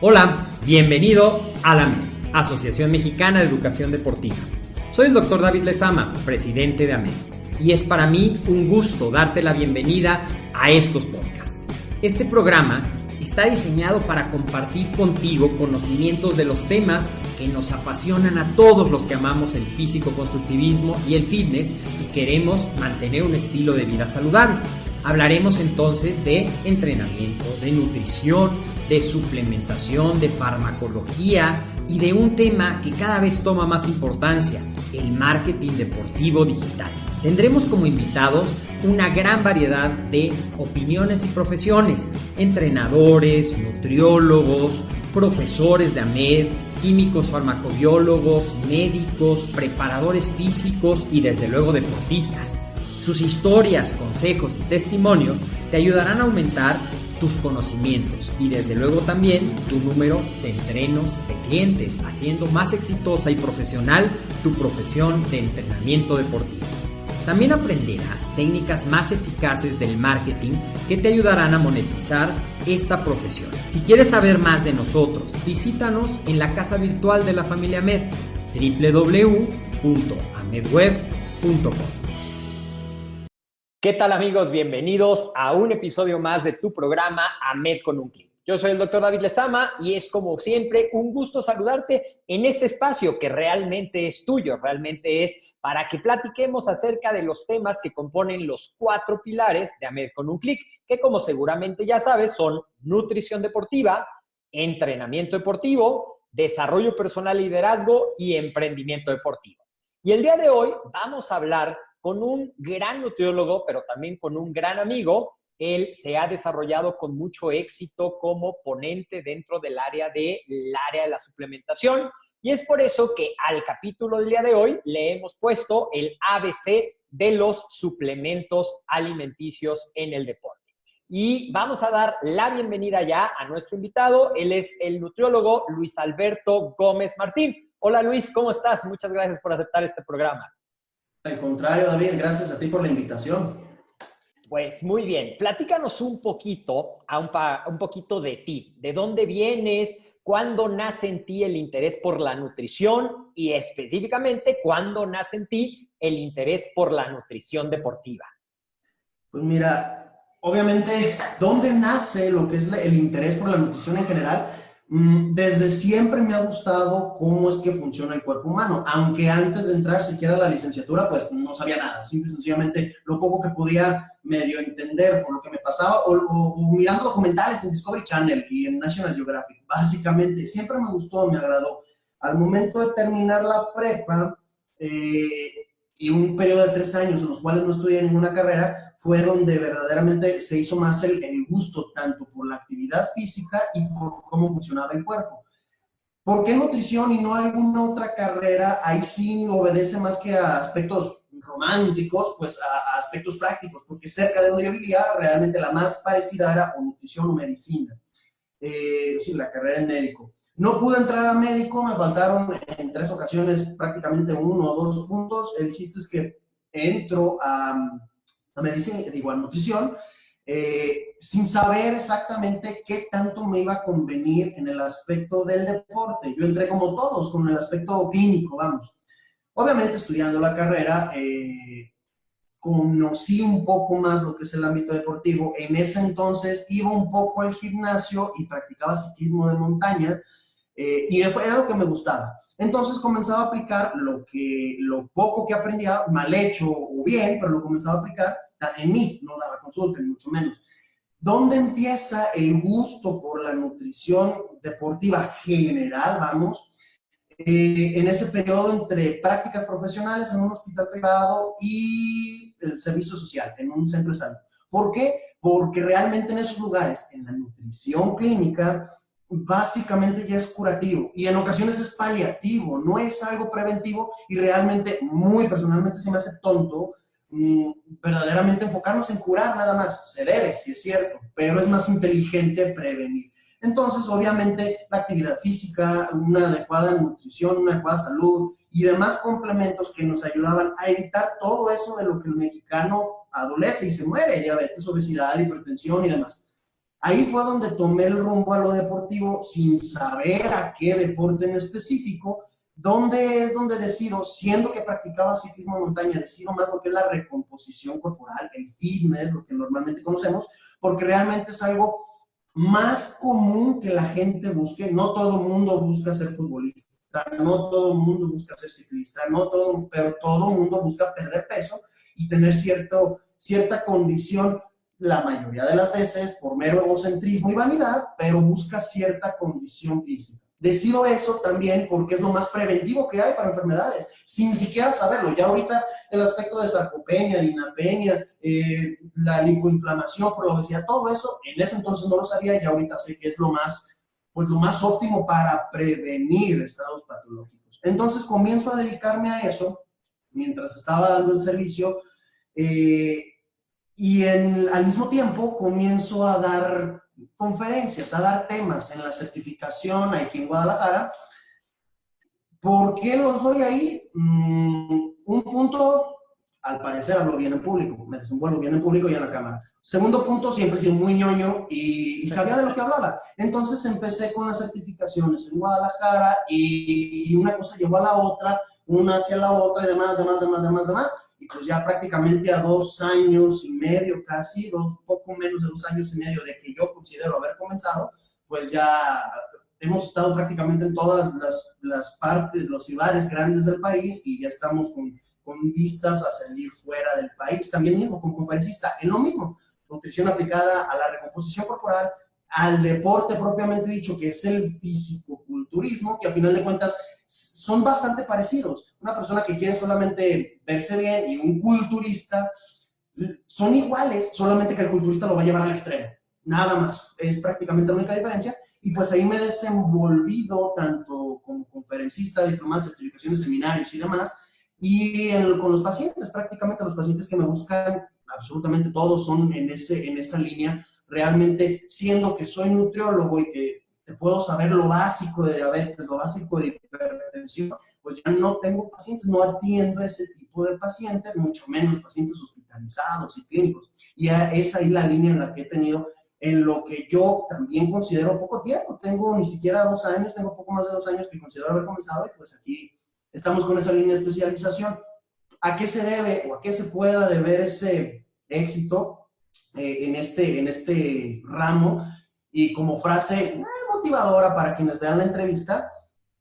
Hola, bienvenido a la AMED, Asociación Mexicana de Educación Deportiva. Soy el Dr. David Lezama, presidente de AMED, y es para mí un gusto darte la bienvenida a estos podcasts. Este programa está diseñado para compartir contigo conocimientos de los temas que nos apasionan a todos los que amamos el físico-constructivismo y el fitness y queremos mantener un estilo de vida saludable. Hablaremos entonces de entrenamiento, de nutrición, de suplementación, de farmacología y de un tema que cada vez toma más importancia, el marketing deportivo digital. Tendremos como invitados una gran variedad de opiniones y profesiones, entrenadores, nutriólogos, profesores de AMED, químicos farmacobiólogos, médicos, preparadores físicos y desde luego deportistas. Sus historias, consejos y testimonios te ayudarán a aumentar tus conocimientos y desde luego también tu número de entrenos de clientes, haciendo más exitosa y profesional tu profesión de entrenamiento deportivo. También aprenderás técnicas más eficaces del marketing que te ayudarán a monetizar esta profesión. Si quieres saber más de nosotros, visítanos en la casa virtual de la familia AMED, www.amedweb.com. ¿Qué tal, amigos? Bienvenidos a un episodio más de tu programa AMED con un clic. Yo soy el Dr. David Lezama y es como siempre un gusto saludarte en este espacio que realmente es tuyo, realmente es para que platiquemos acerca de los temas que componen los 4 pilares de AMED con un clic, que como seguramente ya sabes son nutrición deportiva, entrenamiento deportivo, desarrollo personal y liderazgo y emprendimiento deportivo. Y el día de hoy vamos a hablar con un gran nutriólogo, pero también con un gran amigo. Él se ha desarrollado con mucho éxito como ponente dentro del área de la suplementación. Y es por eso que al capítulo del día de hoy le hemos puesto el ABC de los suplementos alimenticios en el deporte. Y vamos a dar la bienvenida ya a nuestro invitado. Él es el nutriólogo Luis Alberto Gómez Martín. Hola Luis, ¿cómo estás? Muchas gracias por aceptar este programa. Al contrario, David, gracias a ti por la invitación. Pues muy bien, platícanos un poquito de ti. ¿De dónde vienes? ¿Cuándo nace en ti el interés por la nutrición? Y específicamente, ¿cuándo nace en ti el interés por la nutrición deportiva? Pues mira, obviamente, ¿dónde nace lo que es el interés por la nutrición en general? Desde siempre me ha gustado cómo es que funciona el cuerpo humano, aunque antes de entrar siquiera a la licenciatura, pues no sabía nada, simple y sencillamente lo poco que podía medio entender por lo que me pasaba o mirando documentales en Discovery Channel y en National Geographic. Básicamente, siempre me gustó, me agradó. Al momento de terminar la prepa y un periodo de 3 años en los cuales no estudié ninguna carrera, fue donde verdaderamente se hizo más el gusto tanto por la actividad física y por cómo funcionaba el cuerpo. ¿Por qué nutrición y no alguna otra carrera? Ahí sí obedece más que a aspectos románticos, pues a aspectos prácticos, porque cerca de donde yo vivía realmente la más parecida era o nutrición o medicina. Sí, la carrera en médico. No pude entrar a médico, me faltaron en 3 ocasiones prácticamente 1 o 2 puntos. El chiste es que entro a medicina, digo, a nutrición, sin saber exactamente qué tanto me iba a convenir en el aspecto del deporte. Yo entré como todos, con el aspecto clínico, vamos. Obviamente, estudiando la carrera, conocí un poco más lo que es el ámbito deportivo. En ese entonces iba un poco al gimnasio y practicaba ciclismo de montaña, y era lo que me gustaba. Entonces comenzaba a aplicar lo poco que aprendía, mal hecho o bien, pero lo comenzaba a aplicar en mí, no daba consulta, ni mucho menos. ¿Dónde empieza el gusto por la nutrición deportiva general, vamos? En ese periodo entre prácticas profesionales en un hospital privado y el servicio social, en un centro de salud. ¿Por qué? Porque realmente en esos lugares, en la nutrición clínica, básicamente ya es curativo y en ocasiones es paliativo, no es algo preventivo y realmente, muy personalmente, se me hace tonto verdaderamente enfocarnos en curar nada más. Se debe, sí es cierto, pero es más inteligente prevenir. Entonces, obviamente, la actividad física, una adecuada nutrición, una adecuada salud y demás complementos que nos ayudaban a evitar todo eso de lo que el mexicano adolece y se muere, diabetes, obesidad, hipertensión y demás. Ahí fue donde tomé el rumbo a lo deportivo sin saber a qué deporte en específico, donde es donde decido, siendo que practicaba ciclismo de montaña, decido más lo que es la recomposición corporal, el fitness, lo que normalmente conocemos, porque realmente es algo más común que la gente busque. No todo el mundo busca ser futbolista, no todo el mundo busca ser ciclista, no todo, pero todo el mundo busca perder peso y tener cierta condición, la mayoría de las veces por mero egocentrismo y vanidad, pero busca cierta condición física. Decido eso también porque es lo más preventivo que hay para enfermedades, sin siquiera saberlo. Ya ahorita el aspecto de sarcopenia, linapenia, la lipoinflamación por la obesidad, todo eso, en ese entonces no lo sabía y ahorita sé que es pues lo más óptimo para prevenir estados patológicos. Entonces comienzo a dedicarme a eso mientras estaba dando el servicio, y al mismo tiempo comienzo a dar conferencias, a dar temas en la certificación aquí en Guadalajara. ¿Por qué los doy ahí? Un punto, al parecer hablo bien en público, me desenvuelvo bien en público y en la cámara. Segundo punto, siempre he sido muy ñoño y sabía de lo que hablaba. Entonces empecé con las certificaciones en Guadalajara y una cosa llevó a la otra, una hacia la otra y demás. Y pues ya prácticamente a 2 años y medio casi, poco menos de 2 años y medio de que yo considero haber comenzado, pues ya hemos estado prácticamente en todas las partes, los ciudades grandes del país y ya estamos con vistas a salir fuera del país. También mismo como conferencista, en lo mismo, nutrición aplicada a la recomposición corporal, al deporte propiamente dicho, que es el fisicoculturismo, que a final de cuentas son bastante parecidos. Una persona que quiere solamente verse bien y un culturista son iguales, solamente que el culturista lo va a llevar al extremo. Nada más. Es prácticamente la única diferencia. Y pues ahí me he desenvolvido tanto como conferencista, diplomadas, certificaciones, seminarios y demás. Y con los pacientes, prácticamente los pacientes que me buscan, absolutamente todos son en esa línea. Realmente, siendo que soy nutriólogo y que te puedo saber lo básico de diabetes, lo básico de hipertensión, pues ya no tengo pacientes, no atiendo ese tipo de pacientes, mucho menos pacientes hospitalizados y clínicos. Y es ahí la línea en la que he tenido, en lo que yo también considero poco tiempo. Tengo ni siquiera 2 años, tengo poco más de 2 años que considero haber comenzado y pues aquí estamos con esa línea de especialización. ¿A qué se debe o a qué se pueda deber ese éxito en este ramo? Y como frase motivadora para quienes vean la entrevista,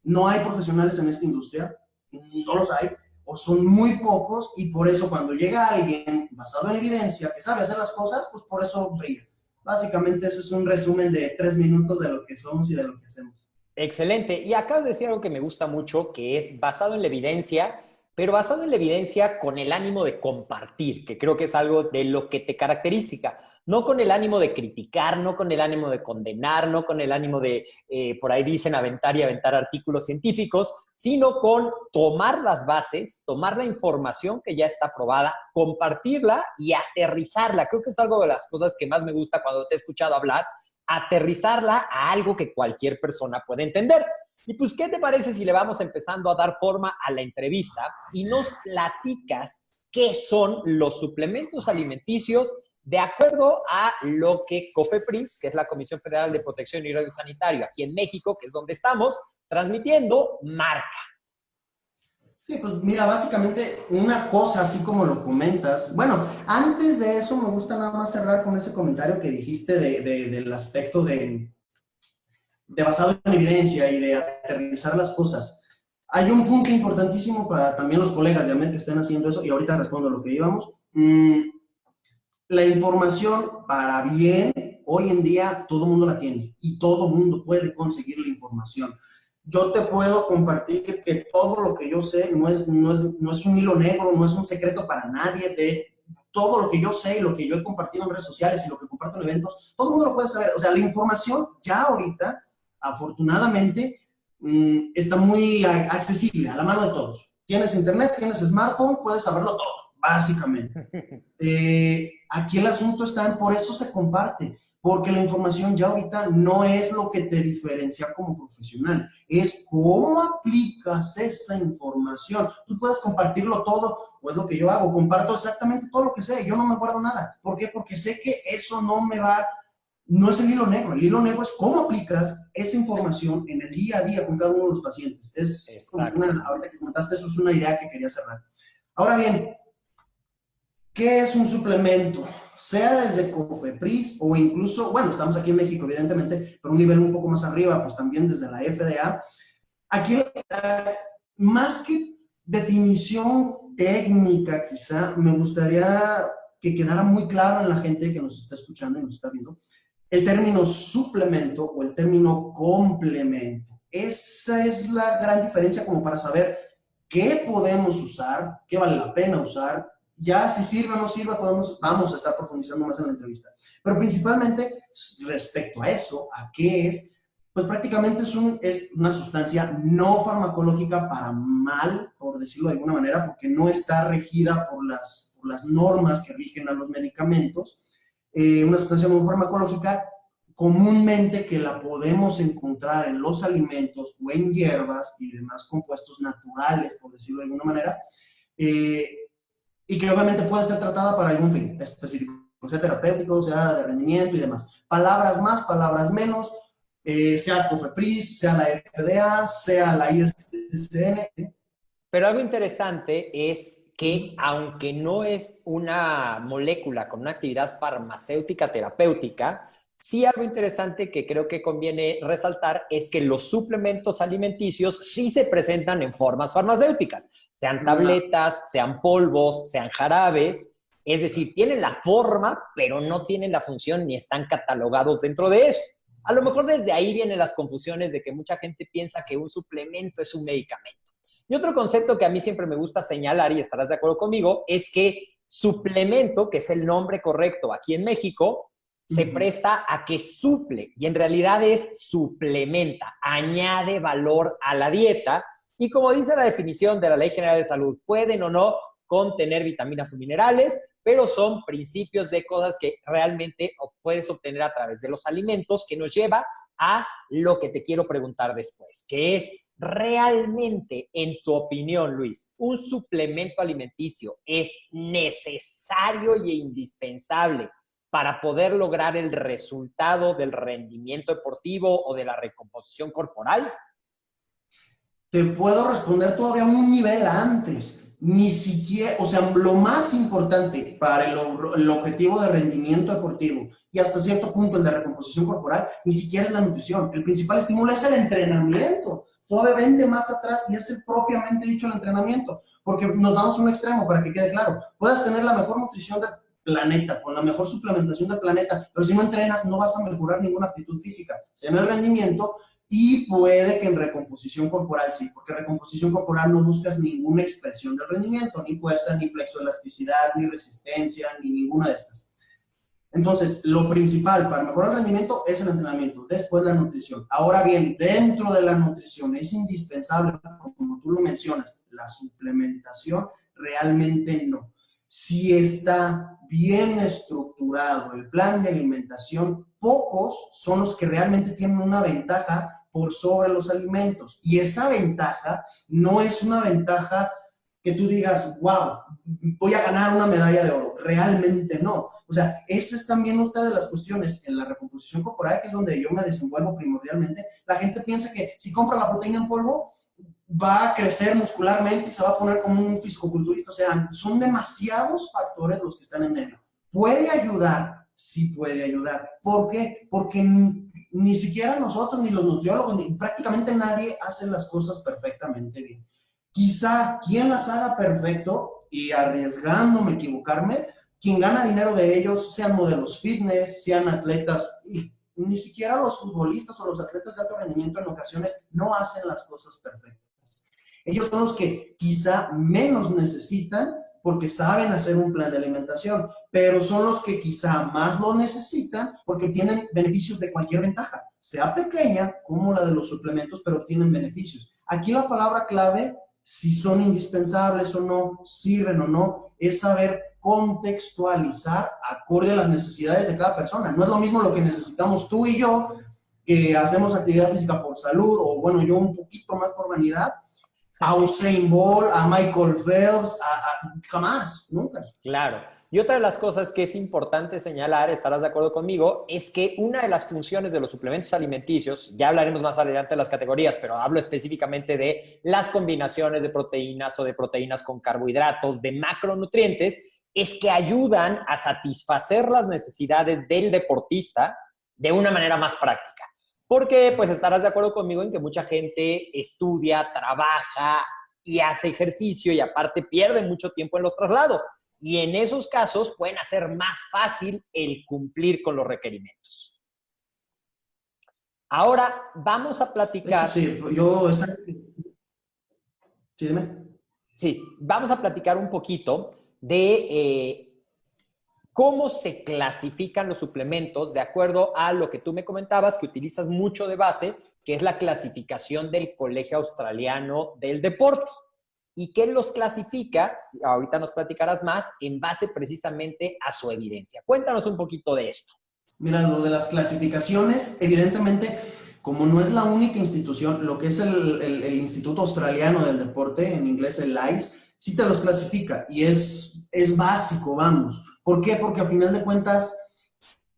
no hay profesionales en esta industria, no los hay, o son muy pocos, y por eso cuando llega alguien basado en evidencia que sabe hacer las cosas, pues por eso brilla. Básicamente eso es un resumen de 3 minutos de lo que somos y de lo que hacemos. Excelente. Y acabas de decir algo que me gusta mucho, que es basado en la evidencia, pero basado en la evidencia con el ánimo de compartir, que creo que es algo de lo que te caracteriza. No con el ánimo de criticar, no con el ánimo de condenar, no con el ánimo de, por ahí dicen, aventar y aventar artículos científicos, sino con tomar las bases, tomar la información que ya está probada, compartirla y aterrizarla. Creo que es algo de las cosas que más me gusta cuando te he escuchado hablar, aterrizarla a algo que cualquier persona puede entender. Y pues, ¿qué te parece si le vamos empezando a dar forma a la entrevista y nos platicas qué son los suplementos alimenticios de acuerdo a lo que COFEPRIS, que es la Comisión Federal de Protección y Riesgo Sanitario aquí en México, que es donde estamos transmitiendo, marca? Sí, pues mira, básicamente una cosa así como lo comentas. Bueno, antes de eso me gusta nada más cerrar con ese comentario que dijiste del aspecto de basado en evidencia y de aterrizar las cosas. Hay un punto importantísimo para también los colegas de AMED que estén haciendo eso, y ahorita respondo a lo que íbamos. La información para bien, hoy en día todo el mundo la tiene y todo el mundo puede conseguir la información. Yo te puedo compartir que todo lo que yo sé no es un hilo negro, no es un secreto para nadie. De todo lo que yo sé y lo que yo he compartido en redes sociales y lo que comparto en eventos, todo el mundo lo puede saber. O sea, la información ya ahorita, afortunadamente, está muy accesible, a la mano de todos. Tienes internet, tienes smartphone, puedes saberlo todo, básicamente. Aquí el asunto está en, por eso se comparte, porque la información ya ahorita no es lo que te diferencia como profesional, es cómo aplicas esa información. Tú puedes compartirlo todo, o es lo que yo hago, comparto exactamente todo lo que sé, yo no me guardo nada. ¿Por qué? Porque sé que eso no me va no es el hilo negro es cómo aplicas esa información en el día a día con cada uno de los pacientes. Ahorita que comentaste eso, es una idea que quería cerrar. Ahora bien, ¿qué es un suplemento? Sea desde COFEPRIS o incluso, bueno, estamos aquí en México, evidentemente, pero un nivel un poco más arriba, pues también desde la FDA. Aquí, más que definición técnica, quizá, me gustaría que quedara muy claro en la gente que nos está escuchando y nos está viendo, el término suplemento o el término complemento. Esa es la gran diferencia como para saber qué podemos usar, qué vale la pena usar. Ya si sirve o no sirve, vamos a estar profundizando más en la entrevista. Pero principalmente respecto a eso, a qué es, pues prácticamente es una sustancia no farmacológica para mal, por decirlo de alguna manera, porque no está regida por las normas que rigen a los medicamentos. Una sustancia no farmacológica comúnmente que la podemos encontrar en los alimentos o en hierbas y demás compuestos naturales, por decirlo de alguna manera, y que obviamente puede ser tratada para algún fin específico, sea terapéutico, sea de rendimiento y demás. Palabras más, palabras menos, sea COFEPRIS, sea la FDA, sea la ISSN. Pero algo interesante es que aunque no es una molécula con una actividad farmacéutica terapéutica, sí algo interesante que creo que conviene resaltar es que los suplementos alimenticios sí se presentan en formas farmacéuticas, sean tabletas, sean polvos, sean jarabes, es decir, tienen la forma, pero no tienen la función ni están catalogados dentro de eso. A lo mejor desde ahí vienen las confusiones de que mucha gente piensa que un suplemento es un medicamento. Y otro concepto que a mí siempre me gusta señalar, y estarás de acuerdo conmigo, es que suplemento, que es el nombre correcto aquí en México, se presta a que suple, y en realidad es suplementa, añade valor a la dieta, y como dice la definición de la Ley General de Salud, pueden o no contener vitaminas o minerales, pero son principios de cosas que realmente puedes obtener a través de los alimentos, que nos lleva a lo que te quiero preguntar después, que es, ¿realmente, en tu opinión, Luis, un suplemento alimenticio es necesario e indispensable para poder lograr el resultado del rendimiento deportivo o de la recomposición corporal? Te puedo responder todavía un nivel antes. Ni siquiera, o sea, lo más importante para el objetivo de rendimiento deportivo y hasta cierto punto el de recomposición corporal, ni siquiera es la nutrición. El principal estímulo es el entrenamiento. Todavía vende más atrás y es propiamente dicho el entrenamiento, porque nos damos un extremo para que quede claro. Puedes tener la mejor nutrición del planeta, con la mejor suplementación del planeta, pero si no entrenas no vas a mejorar ninguna aptitud física. Se llama el rendimiento. Y puede que en recomposición corporal sí, porque en recomposición corporal no buscas ninguna expresión del rendimiento, ni fuerza, ni flexoelasticidad, ni resistencia, ni ninguna de estas. Entonces, lo principal para mejorar el rendimiento es el entrenamiento, después la nutrición. Ahora bien, dentro de la nutrición es indispensable, como tú lo mencionas, la suplementación realmente no. Si está bien estructurado el plan de alimentación, pocos son los que realmente tienen una ventaja por sobre los alimentos. Y esa ventaja no es una ventaja que tú digas, wow, voy a ganar una medalla de oro. Realmente no. O sea, esa es también otra de las cuestiones en la recomposición corporal, que es donde yo me desenvuelvo primordialmente. La gente piensa que si compra la proteína en polvo, va a crecer muscularmente y se va a poner como un fisicoculturista. O sea, son demasiados factores los que están en medio. ¿Puede ayudar? Sí puede ayudar. ¿Por qué? Porque ni siquiera nosotros, ni los nutriólogos, ni prácticamente nadie hace las cosas perfectamente bien. Quizá quien las haga perfecto, y arriesgándome a equivocarme, quien gana dinero de ellos, sean modelos fitness, sean atletas, y ni siquiera los futbolistas o los atletas de alto rendimiento en ocasiones no hacen las cosas perfectas. Ellos son los que quizá menos necesitan porque saben hacer un plan de alimentación, pero son los que quizá más lo necesitan porque tienen beneficios de cualquier ventaja, sea pequeña como la de los suplementos, pero tienen beneficios. Aquí la palabra clave, si son indispensables o no, sirven o no, es saber contextualizar acorde a las necesidades de cada persona. No es lo mismo lo que necesitamos tú y yo, que hacemos actividad física por salud, o bueno, yo un poquito más por vanidad, a Usain Bolt, a Michael Phelps, jamás, nunca. Claro. Y otra de las cosas que es importante señalar, estarás de acuerdo conmigo, es que una de las funciones de los suplementos alimenticios, ya hablaremos más adelante de las categorías, pero hablo específicamente de las combinaciones de proteínas o de proteínas con carbohidratos, de macronutrientes, es que ayudan a satisfacer las necesidades del deportista de una manera más práctica. Porque pues estarás de acuerdo conmigo en que mucha gente estudia, trabaja y hace ejercicio y aparte pierde mucho tiempo en los traslados. Y en esos casos pueden hacer más fácil el cumplir con los requerimientos. Ahora vamos a platicar. De hecho, sí, yo... Sí, dime. Sí, vamos a platicar un poquito de cómo se clasifican los suplementos de acuerdo a lo que tú me comentabas, que utilizas mucho de base, que es la clasificación del Colegio Australiano del Deporte. ¿Y qué los clasifica? Ahorita nos platicarás más, en base precisamente a su evidencia. Cuéntanos un poquito de esto. Mira, lo de las clasificaciones, evidentemente, como no es la única institución, lo que es el Instituto Australiano del Deporte, en inglés el ICE, sí te los clasifica y es básico, vamos. ¿Por qué? Porque a final de cuentas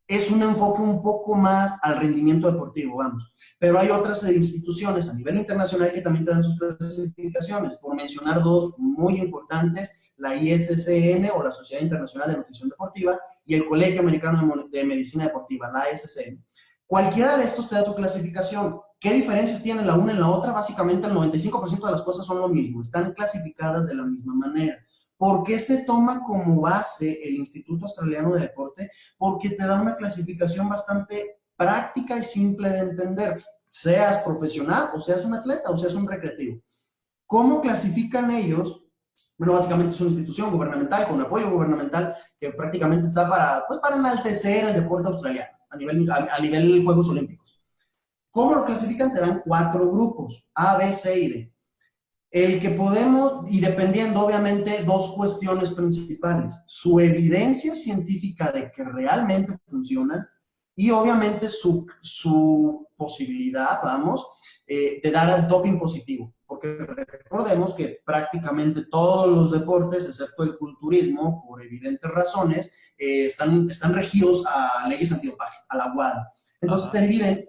es un enfoque un poco más al rendimiento deportivo, vamos. Pero hay otras instituciones a nivel internacional que también te dan sus clasificaciones. Por mencionar dos muy importantes, la ISSN o la Sociedad Internacional de Nutrición Deportiva y el Colegio Americano de Medicina Deportiva, la ASSN. Cualquiera de estos te da tu clasificación. ¿Qué diferencias tienen la una en la otra? Básicamente el 95% de las cosas son lo mismo, están clasificadas de la misma manera. ¿Por qué se toma como base el Instituto Australiano de Deporte? Porque te da una clasificación bastante práctica y simple de entender, seas profesional o seas un atleta o seas un recreativo. ¿Cómo clasifican ellos? Bueno, básicamente es una institución gubernamental con apoyo gubernamental que prácticamente está para enaltecer el deporte australiano a nivel Juegos Olímpicos. ¿Cómo lo clasifican? Te dan 4 grupos, A, B, C y D. El que podemos, y dependiendo obviamente, 2 cuestiones principales. Su evidencia científica de que realmente funciona y obviamente su posibilidad, vamos, de dar el doping positivo. Porque recordemos que prácticamente todos los deportes, excepto el culturismo, por evidentes razones, están regidos a leyes antidopaje, a la WADA. Entonces te dividen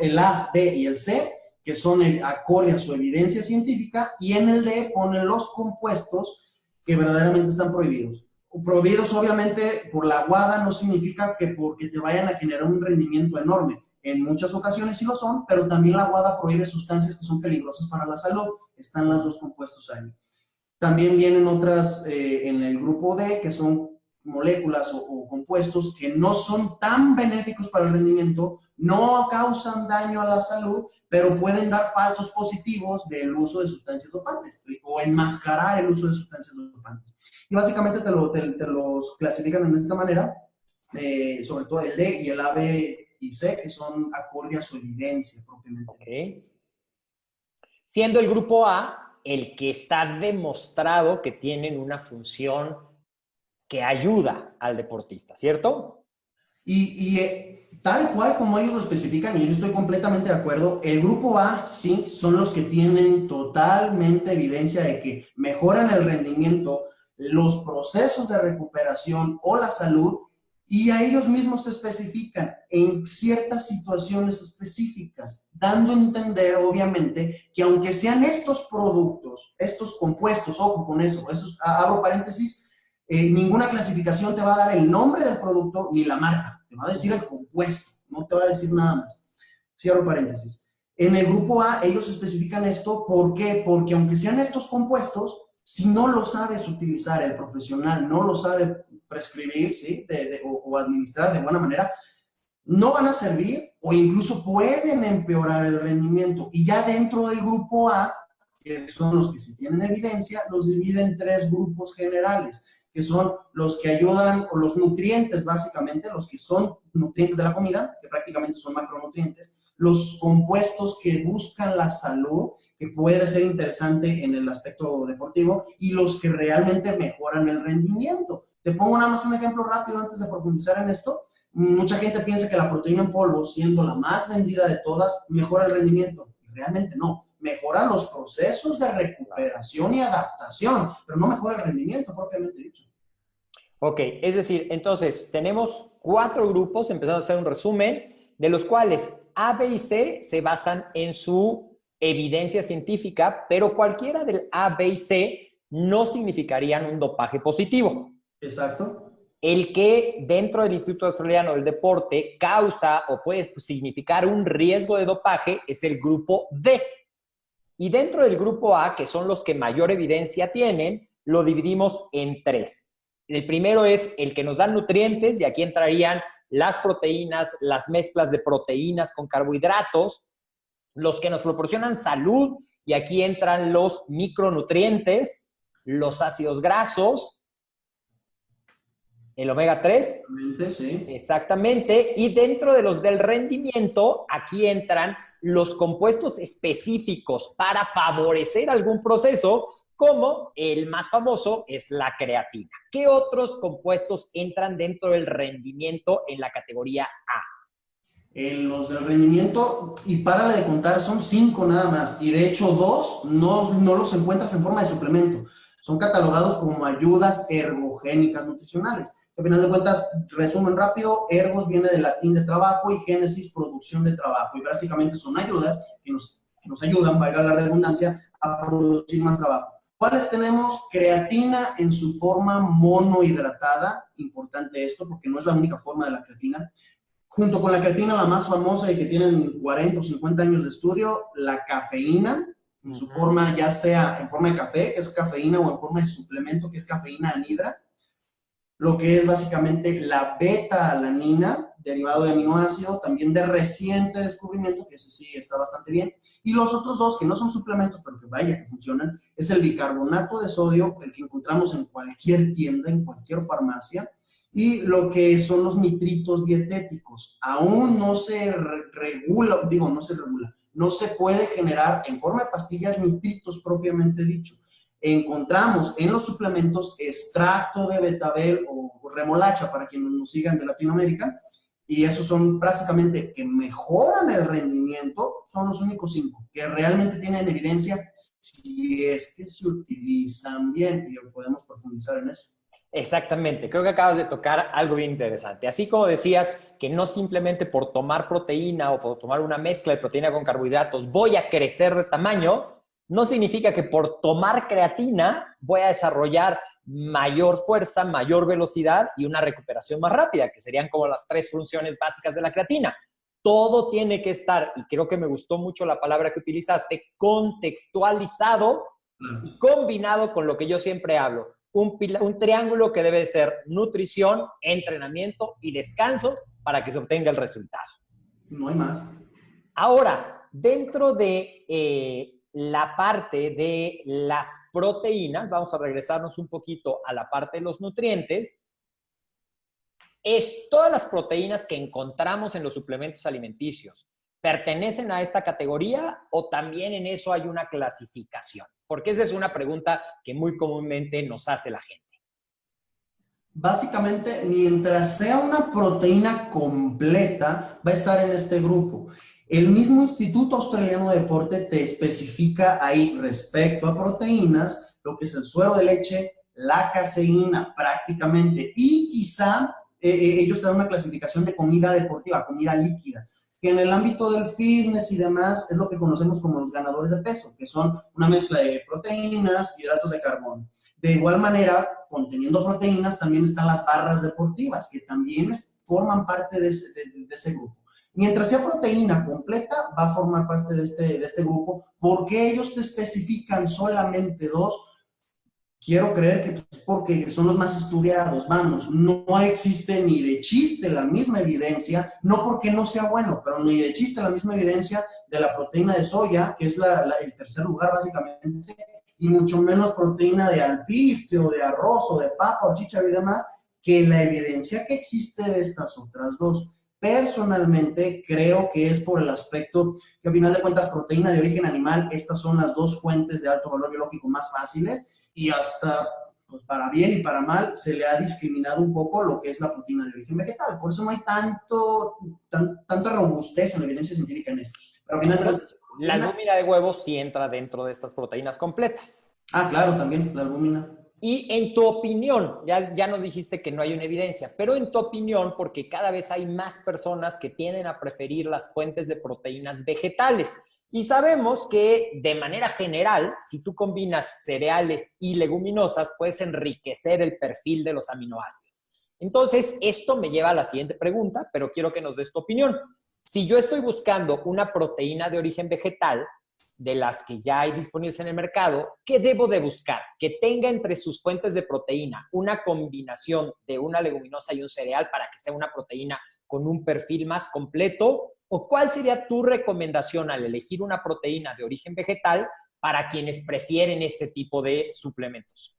el A, B y el C, que son acorde a su evidencia científica, y en el D ponen los compuestos que verdaderamente están prohibidos. Prohibidos obviamente por la WADA no significa que porque te vayan a generar un rendimiento enorme. En muchas ocasiones sí lo son, pero también la WADA prohíbe sustancias que son peligrosas para la salud. Están los 2 compuestos ahí. También vienen otras en el grupo D, que son moléculas o compuestos que no son tan benéficos para el rendimiento, no causan daño a la salud, pero pueden dar falsos positivos del uso de sustancias dopantes o enmascarar el uso de sustancias dopantes. Y básicamente te los clasifican en esta manera, sobre todo el D y el A, B y C, que son acorde a su evidencia propiamente. Okay. Siendo el grupo A el que está demostrado que tienen una función que ayuda al deportista, ¿cierto? Y tal cual como ellos lo especifican, y yo estoy completamente de acuerdo, el grupo A sí son los que tienen totalmente evidencia de que mejoran el rendimiento, los procesos de recuperación o la salud, y a ellos mismos te especifican en ciertas situaciones específicas, dando a entender, obviamente, que aunque sean estos productos, estos compuestos, ojo con eso, abro paréntesis, ninguna clasificación te va a dar el nombre del producto ni la marca, te va a decir el compuesto, no te va a decir nada más. Cierro paréntesis. En el grupo A ellos especifican esto, ¿por qué? Porque aunque sean estos compuestos, si no lo sabes utilizar, el profesional no lo sabe prescribir, ¿sí? o administrar de buena manera, no van a servir o incluso pueden empeorar el rendimiento. Y ya dentro del grupo A, que son los que sí tienen evidencia, los dividen en 3 grupos generales, que son los que ayudan, o los nutrientes básicamente, los que son nutrientes de la comida, que prácticamente son macronutrientes, los compuestos que buscan la salud, que puede ser interesante en el aspecto deportivo, y los que realmente mejoran el rendimiento. Te pongo nada más un ejemplo rápido antes de profundizar en esto. Mucha gente piensa que la proteína en polvo, siendo la más vendida de todas, mejora el rendimiento. Realmente no. Mejora los procesos de recuperación y adaptación, pero no mejora el rendimiento propiamente dicho. Ok, es decir, entonces tenemos 4 grupos, empezando a hacer un resumen, de los cuales A, B y C se basan en su evidencia científica, pero cualquiera del A, B y C no significarían un dopaje positivo. Exacto. El que dentro del Instituto Australiano del Deporte causa o puede significar un riesgo de dopaje es el grupo D. Y dentro del grupo A, que son los que mayor evidencia tienen, lo dividimos en 3. El primero es el que nos dan nutrientes, y aquí entrarían las proteínas, las mezclas de proteínas con carbohidratos, los que nos proporcionan salud, y aquí entran los micronutrientes, los ácidos grasos, el omega 3. Sí. Exactamente. Y dentro de los del rendimiento, aquí entran los compuestos específicos para favorecer algún proceso, como el más famoso es la creatina. ¿Qué otros compuestos entran dentro del rendimiento en la categoría A? Los del rendimiento, y para de contar, son 5 nada más. Y de hecho, 2 no los encuentras en forma de suplemento. Son catalogados como ayudas ergogénicas nutricionales. Al final de cuentas, resumen rápido, ergos viene del latín de trabajo y génesis, producción de trabajo. Y básicamente son ayudas que nos ayudan, valga la redundancia, a producir más trabajo. ¿Cuáles tenemos? Creatina en su forma monohidratada. Importante esto porque no es la única forma de la creatina. Junto con la creatina, la más famosa y que tienen 40 o 50 años de estudio, la cafeína, en su forma, ya sea en forma de café, que es cafeína, o en forma de suplemento, que es cafeína anhidra, lo que es básicamente la beta-alanina, derivado de aminoácido, también de reciente descubrimiento, que ese sí está bastante bien. Y los otros dos, que no son suplementos, pero que vaya que funcionan, es el bicarbonato de sodio, el que encontramos en cualquier tienda, en cualquier farmacia, y lo que son los nitritos dietéticos. Aún no se regula, no se puede generar en forma de pastillas nitritos propiamente dicho. Encontramos en los suplementos extracto de betabel o remolacha, para quienes nos sigan de Latinoamérica, y esos son prácticamente que mejoran el rendimiento, son los únicos 5 que realmente tienen evidencia si es que se utilizan bien, y podemos profundizar en eso. Exactamente, creo que acabas de tocar algo bien interesante. Así como decías que no simplemente por tomar proteína o por tomar una mezcla de proteína con carbohidratos voy a crecer de tamaño, no significa que por tomar creatina voy a desarrollar mayor fuerza, mayor velocidad y una recuperación más rápida, que serían como las 3 funciones básicas de la creatina. Todo tiene que estar, y creo que me gustó mucho la palabra que utilizaste, contextualizado y combinado con lo que yo siempre hablo, un triángulo que debe ser nutrición, entrenamiento y descanso para que se obtenga el resultado. No hay más. Ahora, dentro de la parte de las proteínas, vamos a regresarnos un poquito a la parte de los nutrientes. Todas las proteínas que encontramos en los suplementos alimenticios pertenecen a esta categoría, o también en eso hay una clasificación? Porque esa es una pregunta que muy comúnmente nos hace la gente. Básicamente, mientras sea una proteína completa, va a estar en este grupo. El mismo Instituto Australiano de Deporte te especifica ahí respecto a proteínas, lo que es el suero de leche, la caseína prácticamente, y quizá ellos te dan una clasificación de comida deportiva, comida líquida, que en el ámbito del fitness y demás es lo que conocemos como los ganadores de peso, que son una mezcla de proteínas, hidratos de carbono. De igual manera, conteniendo proteínas, también están las barras deportivas, que también forman parte de ese grupo. Mientras sea proteína completa, va a formar parte de este grupo. ¿Por qué ellos te especifican solamente 2? Quiero creer que pues, porque son los más estudiados, vamos, no existe ni de chiste la misma evidencia, no porque no sea bueno, pero ni de chiste la misma evidencia de la proteína de soya, que es el tercer lugar básicamente, y mucho menos proteína de alpiste o de arroz o de papa o chícharo y demás, que la evidencia que existe de estas otras 2. Personalmente creo que es por el aspecto que, al final de cuentas, proteína de origen animal, estas son las 2 fuentes de alto valor biológico más fáciles, y hasta, pues, para bien y para mal, se le ha discriminado un poco lo que es la proteína de origen vegetal. Por eso no hay tanta robustez en la evidencia científica en estos. Pero al final de cuentas, la albúmina de huevo sí entra dentro de estas proteínas completas. Ah, claro, también la albúmina. Y en tu opinión, ya nos dijiste que no hay una evidencia, pero en tu opinión, porque cada vez hay más personas que tienden a preferir las fuentes de proteínas vegetales. Y sabemos que de manera general, si tú combinas cereales y leguminosas, puedes enriquecer el perfil de los aminoácidos. Entonces, esto me lleva a la siguiente pregunta, pero quiero que nos des tu opinión. Si yo estoy buscando una proteína de origen vegetal, de las que ya hay disponibles en el mercado, ¿qué debo de buscar? Que tenga entre sus fuentes de proteína una combinación de una leguminosa y un cereal para que sea una proteína con un perfil más completo. ¿O cuál sería tu recomendación al elegir una proteína de origen vegetal para quienes prefieren este tipo de suplementos?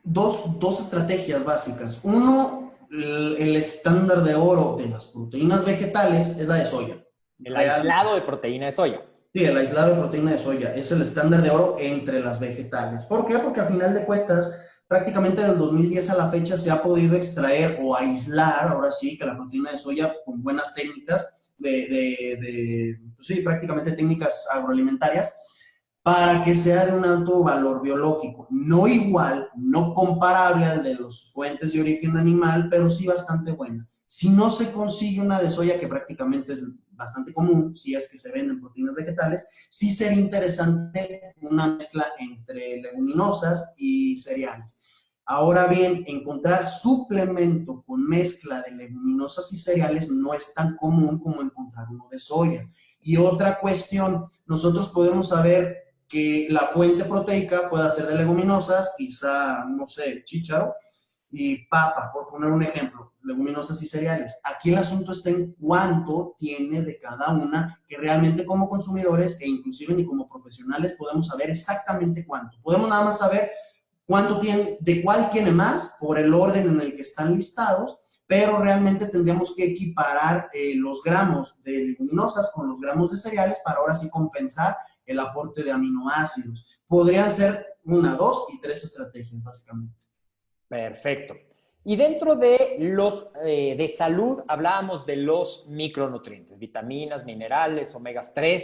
Dos estrategias básicas. Uno, el estándar de oro de las proteínas vegetales es la de soya. El aislado de proteína de soya. Sí, el aislado de proteína de soya es el estándar de oro entre las vegetales. ¿Por qué? Porque a final de cuentas, prácticamente del 2010 a la fecha se ha podido extraer o aislar, ahora sí, que la proteína de soya con buenas técnicas pues sí, prácticamente técnicas agroalimentarias, para que sea de un alto valor biológico. No igual, no comparable al de las fuentes de origen animal, pero sí bastante buena. Si no se consigue una de soya, que prácticamente es bastante común, si es que se venden proteínas vegetales, sí sería interesante una mezcla entre leguminosas y cereales. Ahora bien, encontrar suplemento con mezcla de leguminosas y cereales no es tan común como encontrar uno de soya. Y otra cuestión, nosotros podemos saber que la fuente proteica pueda ser de leguminosas, quizá, no sé, chícharo, y papa, por poner un ejemplo, leguminosas y cereales. Aquí el asunto está en cuánto tiene de cada una, que realmente como consumidores e inclusive ni como profesionales podemos saber exactamente cuánto. Podemos nada más saber cuánto tiene, de cuál tiene más por el orden en el que están listados, pero realmente tendríamos que equiparar los gramos de leguminosas con los gramos de cereales para ahora sí compensar el aporte de aminoácidos. Podrían ser una, dos y tres estrategias, básicamente. Perfecto. Y dentro de los de salud hablábamos de los micronutrientes, vitaminas, minerales, omegas 3.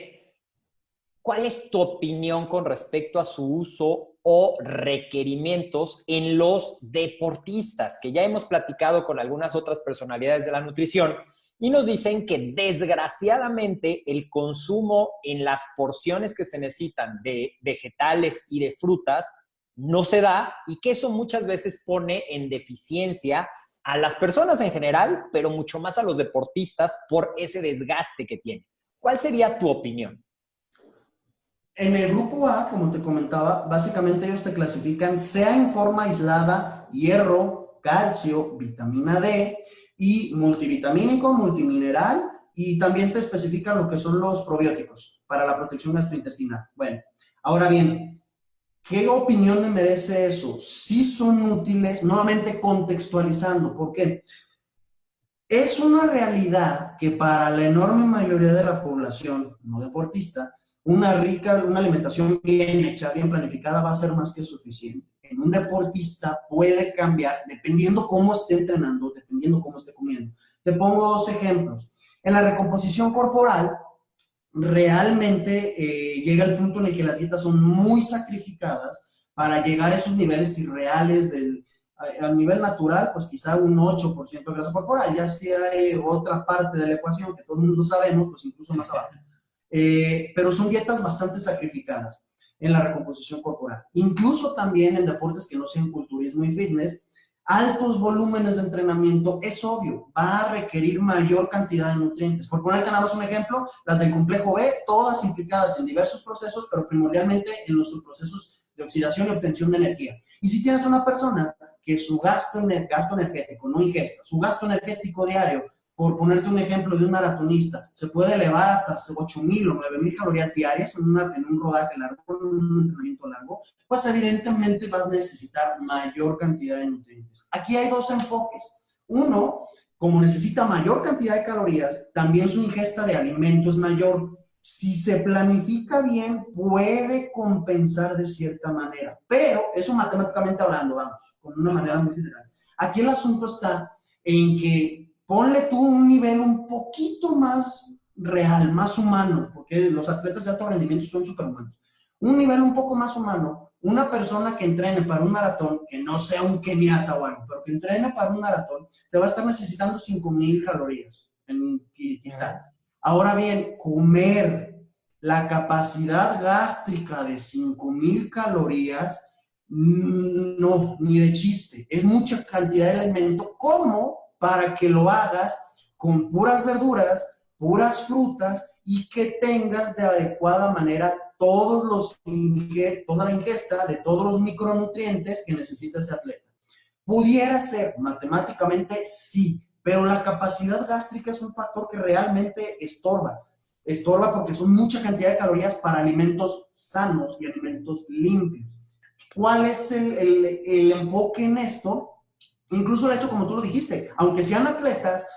¿Cuál es tu opinión con respecto a su uso o requerimientos en los deportistas? Que ya hemos platicado con algunas otras personalidades de la nutrición y nos dicen que desgraciadamente el consumo en las porciones que se necesitan de vegetales y de frutas no se da y que eso muchas veces pone en deficiencia a las personas en general, pero mucho más a los deportistas por ese desgaste que tienen. ¿Cuál sería tu opinión? En el grupo A, como te comentaba, básicamente ellos te clasifican, sea en forma aislada, hierro, calcio, vitamina D y multivitamínico, multimineral, y también te especifican lo que son los probióticos para la protección gastrointestinal. Bueno, ahora bien, ¿qué opinión me merece eso? Sí son útiles, nuevamente contextualizando, ¿por qué? Es una realidad que para la enorme mayoría de la población no deportista, una alimentación bien hecha, bien planificada va a ser más que suficiente. En un deportista puede cambiar dependiendo cómo esté entrenando, dependiendo cómo esté comiendo. Te pongo dos ejemplos. En la recomposición corporal, realmente llega el punto en el que las dietas son muy sacrificadas para llegar a esos niveles irreales a nivel natural, pues quizá un 8% de grasa corporal, ya si hay otra parte de la ecuación que todo el mundo sabemos, pues incluso más abajo. Pero son dietas bastante sacrificadas en la recomposición corporal. Incluso también en deportes que no sean culturismo y fitness, altos volúmenes de entrenamiento, es obvio, va a requerir mayor cantidad de nutrientes. Por ponerte nada más un ejemplo, las del complejo B, todas implicadas en diversos procesos, pero primordialmente en los subprocesos de oxidación y obtención de energía. Y si tienes una persona que su gasto energético, no ingesta, su gasto energético diario, por ponerte un ejemplo de un maratonista, se puede elevar hasta 8,000 o 9,000 calorías diarias en un rodaje largo, en un entrenamiento largo, pues evidentemente vas a necesitar mayor cantidad de nutrientes. Aquí hay dos enfoques. Uno, como necesita mayor cantidad de calorías, también su ingesta de alimentos es mayor. Si se planifica bien, puede compensar de cierta manera, pero eso matemáticamente hablando, vamos, con una manera muy general. Aquí el asunto está en que ponle tú un nivel un poquito más real, más humano, porque los atletas de alto rendimiento son superhumanos. Un nivel un poco más humano, una persona que entrene para un maratón, que no sea un keniata o algo, pero que entrene para un maratón, te va a estar necesitando 5,000 calorías, quizá. Ahora bien, comer la capacidad gástrica de 5,000 calorías, no, ni de chiste. Es mucha cantidad de alimento como para que lo hagas con puras verduras, puras frutas y que tengas de adecuada manera toda la ingesta de todos los micronutrientes que necesita ese atleta. Pudiera ser matemáticamente, sí, pero la capacidad gástrica es un factor que realmente estorba. Estorba porque son mucha cantidad de calorías para alimentos sanos y alimentos limpios. ¿Cuál es el enfoque en esto? Incluso el hecho, como tú lo dijiste, aunque sean atletas,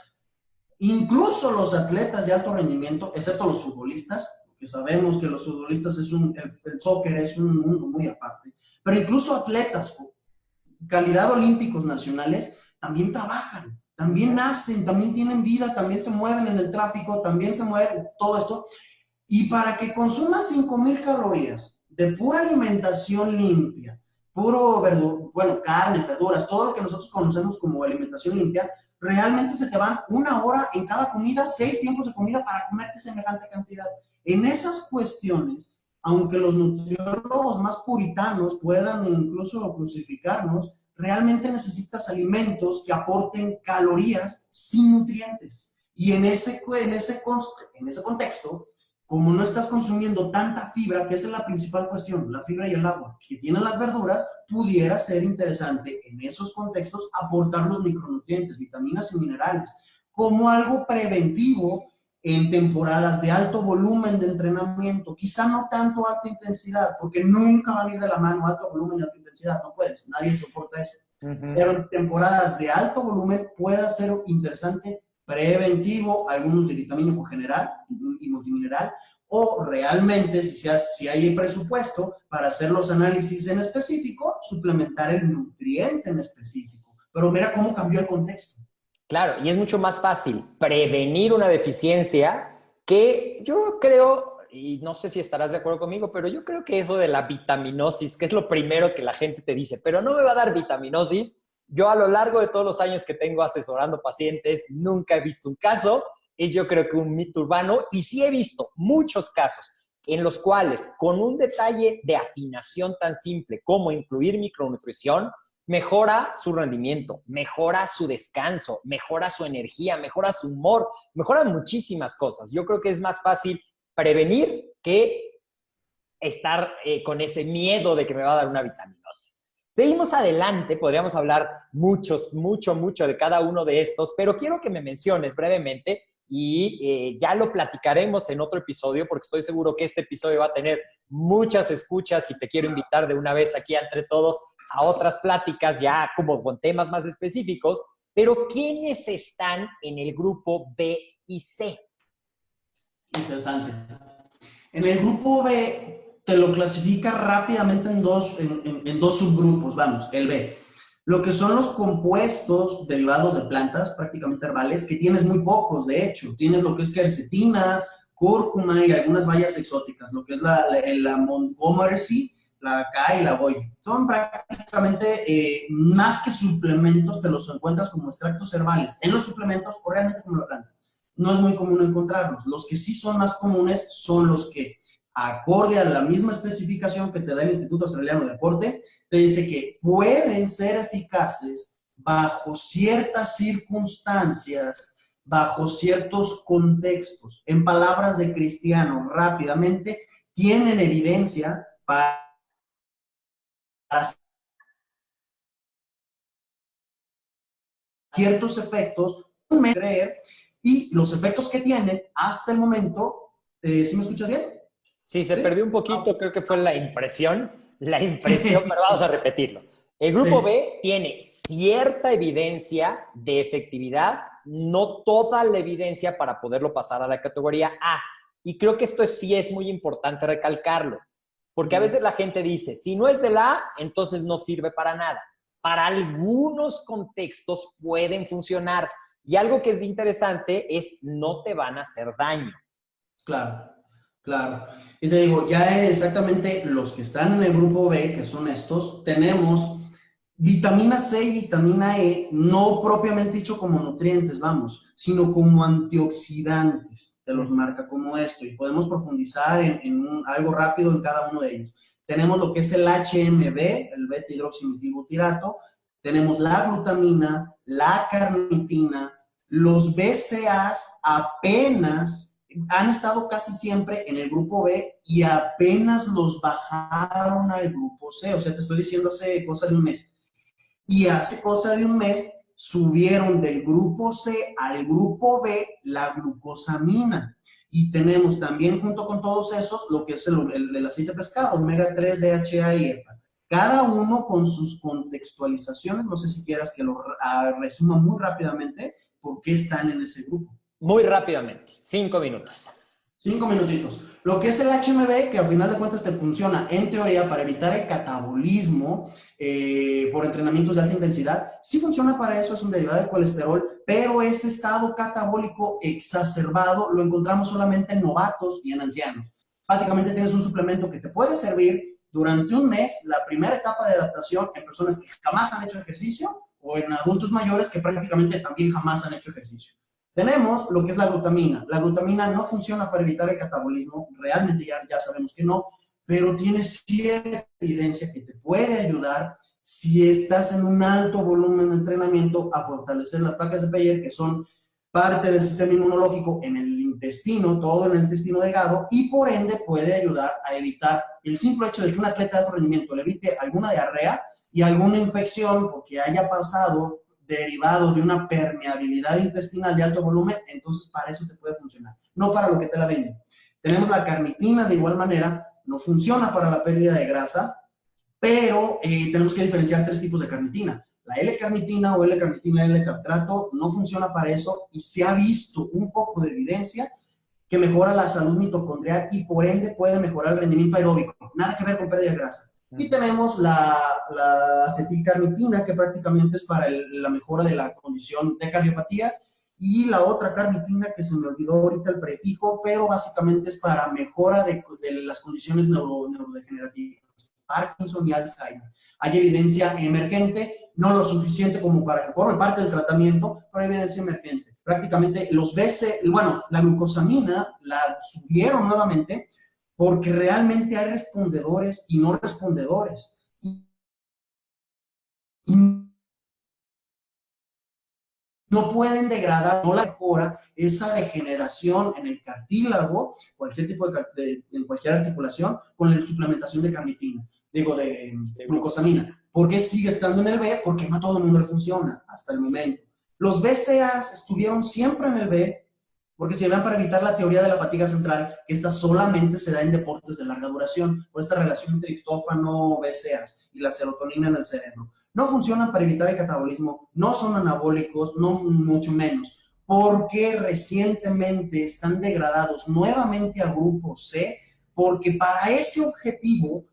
incluso los atletas de alto rendimiento, excepto los futbolistas, que sabemos que los futbolistas el soccer es un mundo muy aparte, pero incluso atletas, calidad olímpicos nacionales, también trabajan, también nacen, también tienen vida, también se mueven en el tráfico, también se mueven todo esto. Y para que consumas 5,000 calorías de pura alimentación limpia, carnes, verduras, todo lo que nosotros conocemos como alimentación limpia, realmente se te van 1 hora en cada comida, 6 tiempos de comida para comerte semejante cantidad. En esas cuestiones, aunque los nutriólogos más puritanos puedan incluso crucificarnos, realmente necesitas alimentos que aporten calorías sin nutrientes. Y en ese contexto, como no estás consumiendo tanta fibra, que esa es la principal cuestión, la fibra y el agua que tienen las verduras, pudiera ser interesante en esos contextos aportar los micronutrientes, vitaminas y minerales, como algo preventivo en temporadas de alto volumen de entrenamiento, quizá no tanto alta intensidad, porque nunca van a ir de la mano alto volumen y alta intensidad, no puedes, nadie soporta eso. Pero en temporadas de alto volumen puede ser interesante preventivo, algún multivitamínico general y multimineral, o realmente, si hay presupuesto para hacer los análisis en específico, suplementar el nutriente en específico. Pero mira cómo cambió el contexto. Claro, y es mucho más fácil prevenir una deficiencia que yo creo, y no sé si estarás de acuerdo conmigo, pero yo creo que eso de la vitaminosis, que es lo primero que la gente te dice, pero no me va a dar vitaminosis. Yo a lo largo de todos los años que tengo asesorando pacientes, nunca he visto un caso, y yo creo que un mito urbano, y sí he visto muchos casos en los cuales, con un detalle de afinación tan simple como incluir micronutrición, mejora su rendimiento, mejora su descanso, mejora su energía, mejora su humor, mejora muchísimas cosas. Yo creo que es más fácil prevenir que estar con ese miedo de que me va a dar una vitaminosis. Seguimos adelante, podríamos hablar mucho de cada uno de estos, pero quiero que me menciones brevemente y ya lo platicaremos en otro episodio porque estoy seguro que este episodio va a tener muchas escuchas y te quiero invitar de una vez aquí entre todos a otras pláticas ya como con temas más específicos, pero ¿quiénes están en el grupo B y C? Interesante. En el grupo B te lo clasifica rápidamente en dos subgrupos, vamos, el B. Lo que son los compuestos derivados de plantas, prácticamente herbales, que tienes muy pocos, de hecho. Tienes lo que es quercetina, cúrcuma y algunas bayas exóticas, lo que es la Montgomery, la acá y la goya. Son prácticamente más que suplementos, te los encuentras como extractos herbales en los suplementos o realmente como la planta. No es muy común encontrarlos. Los que sí son más comunes son los que, acorde a la misma especificación que te da el Instituto Australiano de Deporte, te dice que pueden ser eficaces bajo ciertas circunstancias, bajo ciertos contextos. En palabras de Cristiano, rápidamente, tienen evidencia para ciertos efectos, creer, y los efectos que tienen hasta el momento, ¿sí me escuchas bien? Sí, se perdió un poquito, creo que fue la impresión, pero vamos a repetirlo. El grupo B tiene cierta evidencia de efectividad, no toda la evidencia para poderlo pasar a la categoría A. Y creo que esto sí es muy importante recalcarlo, porque a veces la gente dice, si no es de la A, entonces no sirve para nada. Para algunos contextos pueden funcionar. Y algo que es interesante es no te van a hacer daño. Claro. Claro. Y te digo, ya exactamente los que están en el grupo B, que son estos, tenemos vitamina C y vitamina E, no propiamente dicho como nutrientes, vamos, sino como antioxidantes. Te los marca como esto y podemos profundizar algo rápido en cada uno de ellos. Tenemos lo que es el HMB, el beta-hidroximetilbutirato, tenemos la glutamina, la carnitina, los BCAAs apenas han estado casi siempre en el grupo B y apenas los bajaron al grupo C. O sea, te estoy diciendo hace cosa de un mes. Y hace cosa de un mes subieron del grupo C al grupo B la glucosamina. Y tenemos también junto con todos esos lo que es el aceite de pescado, omega 3, DHA y EPA. Cada uno con sus contextualizaciones. No sé si quieras que lo resuma muy rápidamente por qué están en ese grupo. Muy rápidamente, 5 minutos. 5 minutitos. Lo que es el HMB, que al final de cuentas te funciona en teoría para evitar el catabolismo por entrenamientos de alta intensidad, sí funciona para eso, es un derivado del colesterol, pero ese estado catabólico exacerbado lo encontramos solamente en novatos y en ancianos. Básicamente tienes un suplemento que te puede servir durante un mes, la primera etapa de adaptación en personas que jamás han hecho ejercicio o en adultos mayores que prácticamente también jamás han hecho ejercicio. Tenemos lo que es la glutamina. La glutamina no funciona para evitar el catabolismo, realmente ya sabemos que no, pero tiene cierta evidencia que te puede ayudar si estás en un alto volumen de entrenamiento a fortalecer las placas de Peyer, que son parte del sistema inmunológico en el intestino, todo en el intestino delgado, y por ende puede ayudar a evitar el simple hecho de que un atleta de alto rendimiento le evite alguna diarrea y alguna infección porque haya pasado derivado de una permeabilidad intestinal de alto volumen, entonces para eso te puede funcionar, no para lo que te la venden. Tenemos la carnitina, de igual manera, no funciona para la pérdida de grasa, pero tenemos que diferenciar 3 tipos de carnitina. La L-carnitina o L-carnitina L-tartrato no funciona para eso y se ha visto un poco de evidencia que mejora la salud mitocondrial y por ende puede mejorar el rendimiento aeróbico. Nada que ver con pérdida de grasa. Y tenemos la acetilcarnitina, que prácticamente es para la mejora de la condición de cardiopatías, y la otra carnitina, que se me olvidó ahorita el prefijo, pero básicamente es para mejora de las condiciones neurodegenerativas, Parkinson y Alzheimer. Hay evidencia emergente, no lo suficiente como para que forme parte del tratamiento, pero hay evidencia emergente. Prácticamente la glucosamina la subieron nuevamente, porque realmente hay respondedores y no respondedores. No pueden degradar, no la mejora esa degeneración en el cartílago, cualquier tipo en cualquier articulación, con la suplementación de carnitina, de glucosamina. ¿Por qué sigue estando en el B? Porque no a todo el mundo le funciona hasta el momento. Los BCAAs estuvieron siempre en el B, porque se dan para evitar la teoría de la fatiga central, que esta solamente se da en deportes de larga duración, por esta relación entre triptófano, BCAAs y la serotonina en el cerebro. No funcionan para evitar el catabolismo, no son anabólicos, no mucho menos, porque recientemente están degradados nuevamente a grupo C, porque para ese objetivo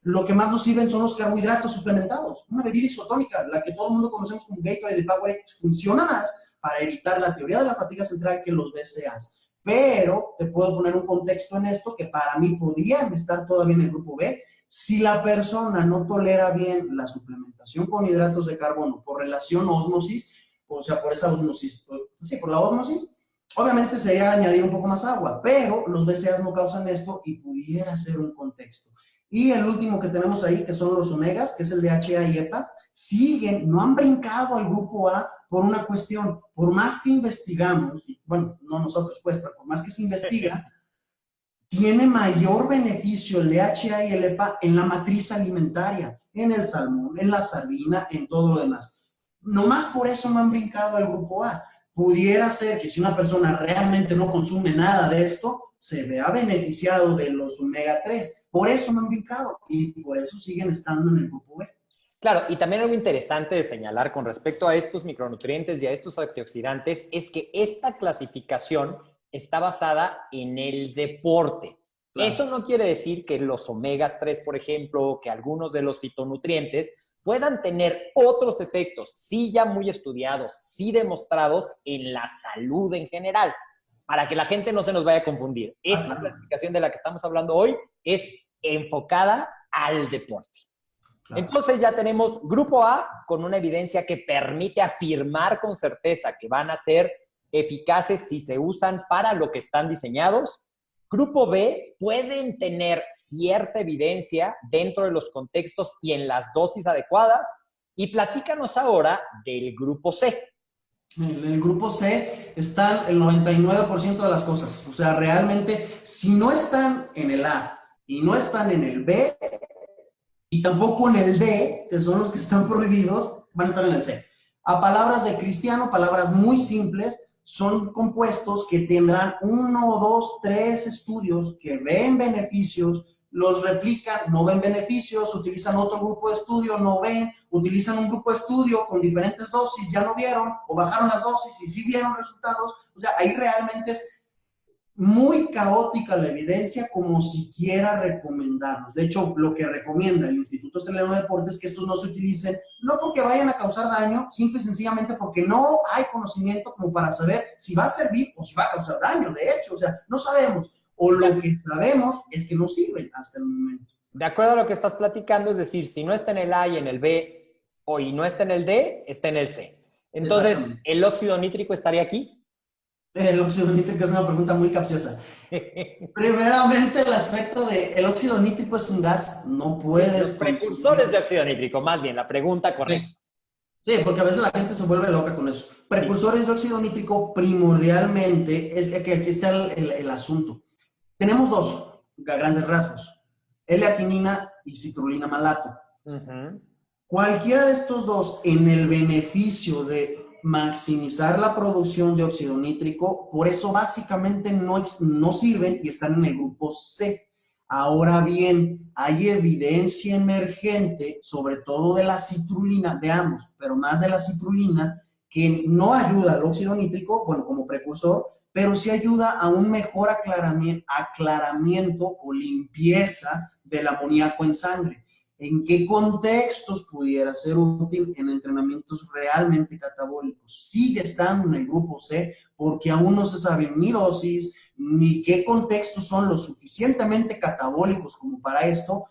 lo que más nos sirven son los carbohidratos suplementados. Una bebida isotónica, la que todo el mundo conocemos como Gatorade de Powerade, funciona más para evitar la teoría de la fatiga central que los BCAAs. Pero te puedo poner un contexto en esto que para mí podrían estar todavía en el grupo B. Si la persona no tolera bien la suplementación con hidratos de carbono por relación ósmosis, o sea, por esa ósmosis, sí, por la ósmosis, obviamente sería añadir un poco más agua, pero los BCAAs no causan esto y pudiera ser un contexto. Y el último que tenemos ahí, que son los omegas, que es el DHA y EPA, siguen, no han brincado al grupo A por una cuestión. Por más que investigamos, bueno, no nosotros pues, pero por más que se investiga, tiene mayor beneficio el DHA y el EPA en la matriz alimentaria, en el salmón, en la sardina, en todo lo demás. Nomás por eso no han brincado al grupo A. Pudiera ser que si una persona realmente no consume nada de esto, se vea beneficiado de los omega 3. Por eso no han brincado y por eso siguen estando en el grupo B. Claro, y también algo interesante de señalar con respecto a estos micronutrientes y a estos antioxidantes es que esta clasificación está basada en el deporte. Claro. Eso no quiere decir que los omegas 3, por ejemplo, que algunos de los fitonutrientes puedan tener otros efectos, sí ya muy estudiados, sí demostrados en la salud en general. para que la gente no se nos vaya a confundir. Esta clasificación de la que estamos hablando hoy es enfocada al deporte. Claro. Entonces ya tenemos grupo A con una evidencia que permite afirmar con certeza que van a ser eficaces si se usan para lo que están diseñados. Grupo B pueden tener cierta evidencia dentro de los contextos y en las dosis adecuadas. Y platícanos ahora del grupo C. En el grupo C están el 99% de las cosas. O sea, realmente, si no están en el A y no están en el B, y tampoco en el D, que son los que están prohibidos, van a estar en el C. A palabras de Cristiano, palabras muy simples, son compuestos que tendrán 1, 2, 3 estudios que ven beneficios, los replican, no ven beneficios, utilizan otro grupo de estudio, no ven, utilizan un grupo de estudio con diferentes dosis, ya no vieron, o bajaron las dosis y sí vieron resultados. O sea, ahí realmente es muy caótica la evidencia como siquiera recomendarnos. De hecho, lo que recomienda el Instituto Australiano de Deportes es que estos no se utilicen, no porque vayan a causar daño, simple y sencillamente porque no hay conocimiento como para saber si va a servir o si va a causar daño. De hecho, o sea, no sabemos. O lo que sabemos es que no sirven hasta el momento. De acuerdo a lo que estás platicando, es decir, si no está en el A y en el B, o y no está en el D, está en el C. Entonces, ¿el óxido nítrico estaría aquí? El óxido nítrico es una pregunta muy capciosa. Primeramente, el aspecto de el óxido nítrico es un gas, no puedes... Los precursores de óxido nítrico, más bien, la pregunta correcta. Sí, porque a veces la gente se vuelve loca con eso. Precursores de óxido nítrico, primordialmente, es que aquí está el asunto. Tenemos dos grandes rasgos, L-arginina y citrulina malato. Cualquiera de estos dos, en el beneficio de maximizar la producción de óxido nítrico, por eso básicamente no sirven y están en el grupo C. Ahora bien, hay evidencia emergente, sobre todo de la citrulina, de ambos, pero más de la citrulina, que no ayuda al óxido nítrico, bueno, como precursor, pero sí ayuda a un mejor aclaramiento o limpieza del amoníaco en sangre. ¿En qué contextos pudiera ser útil? En entrenamientos realmente catabólicos. Sigue estando en el grupo C porque aún no se sabe ni dosis, ni qué contextos son lo suficientemente catabólicos como para esto,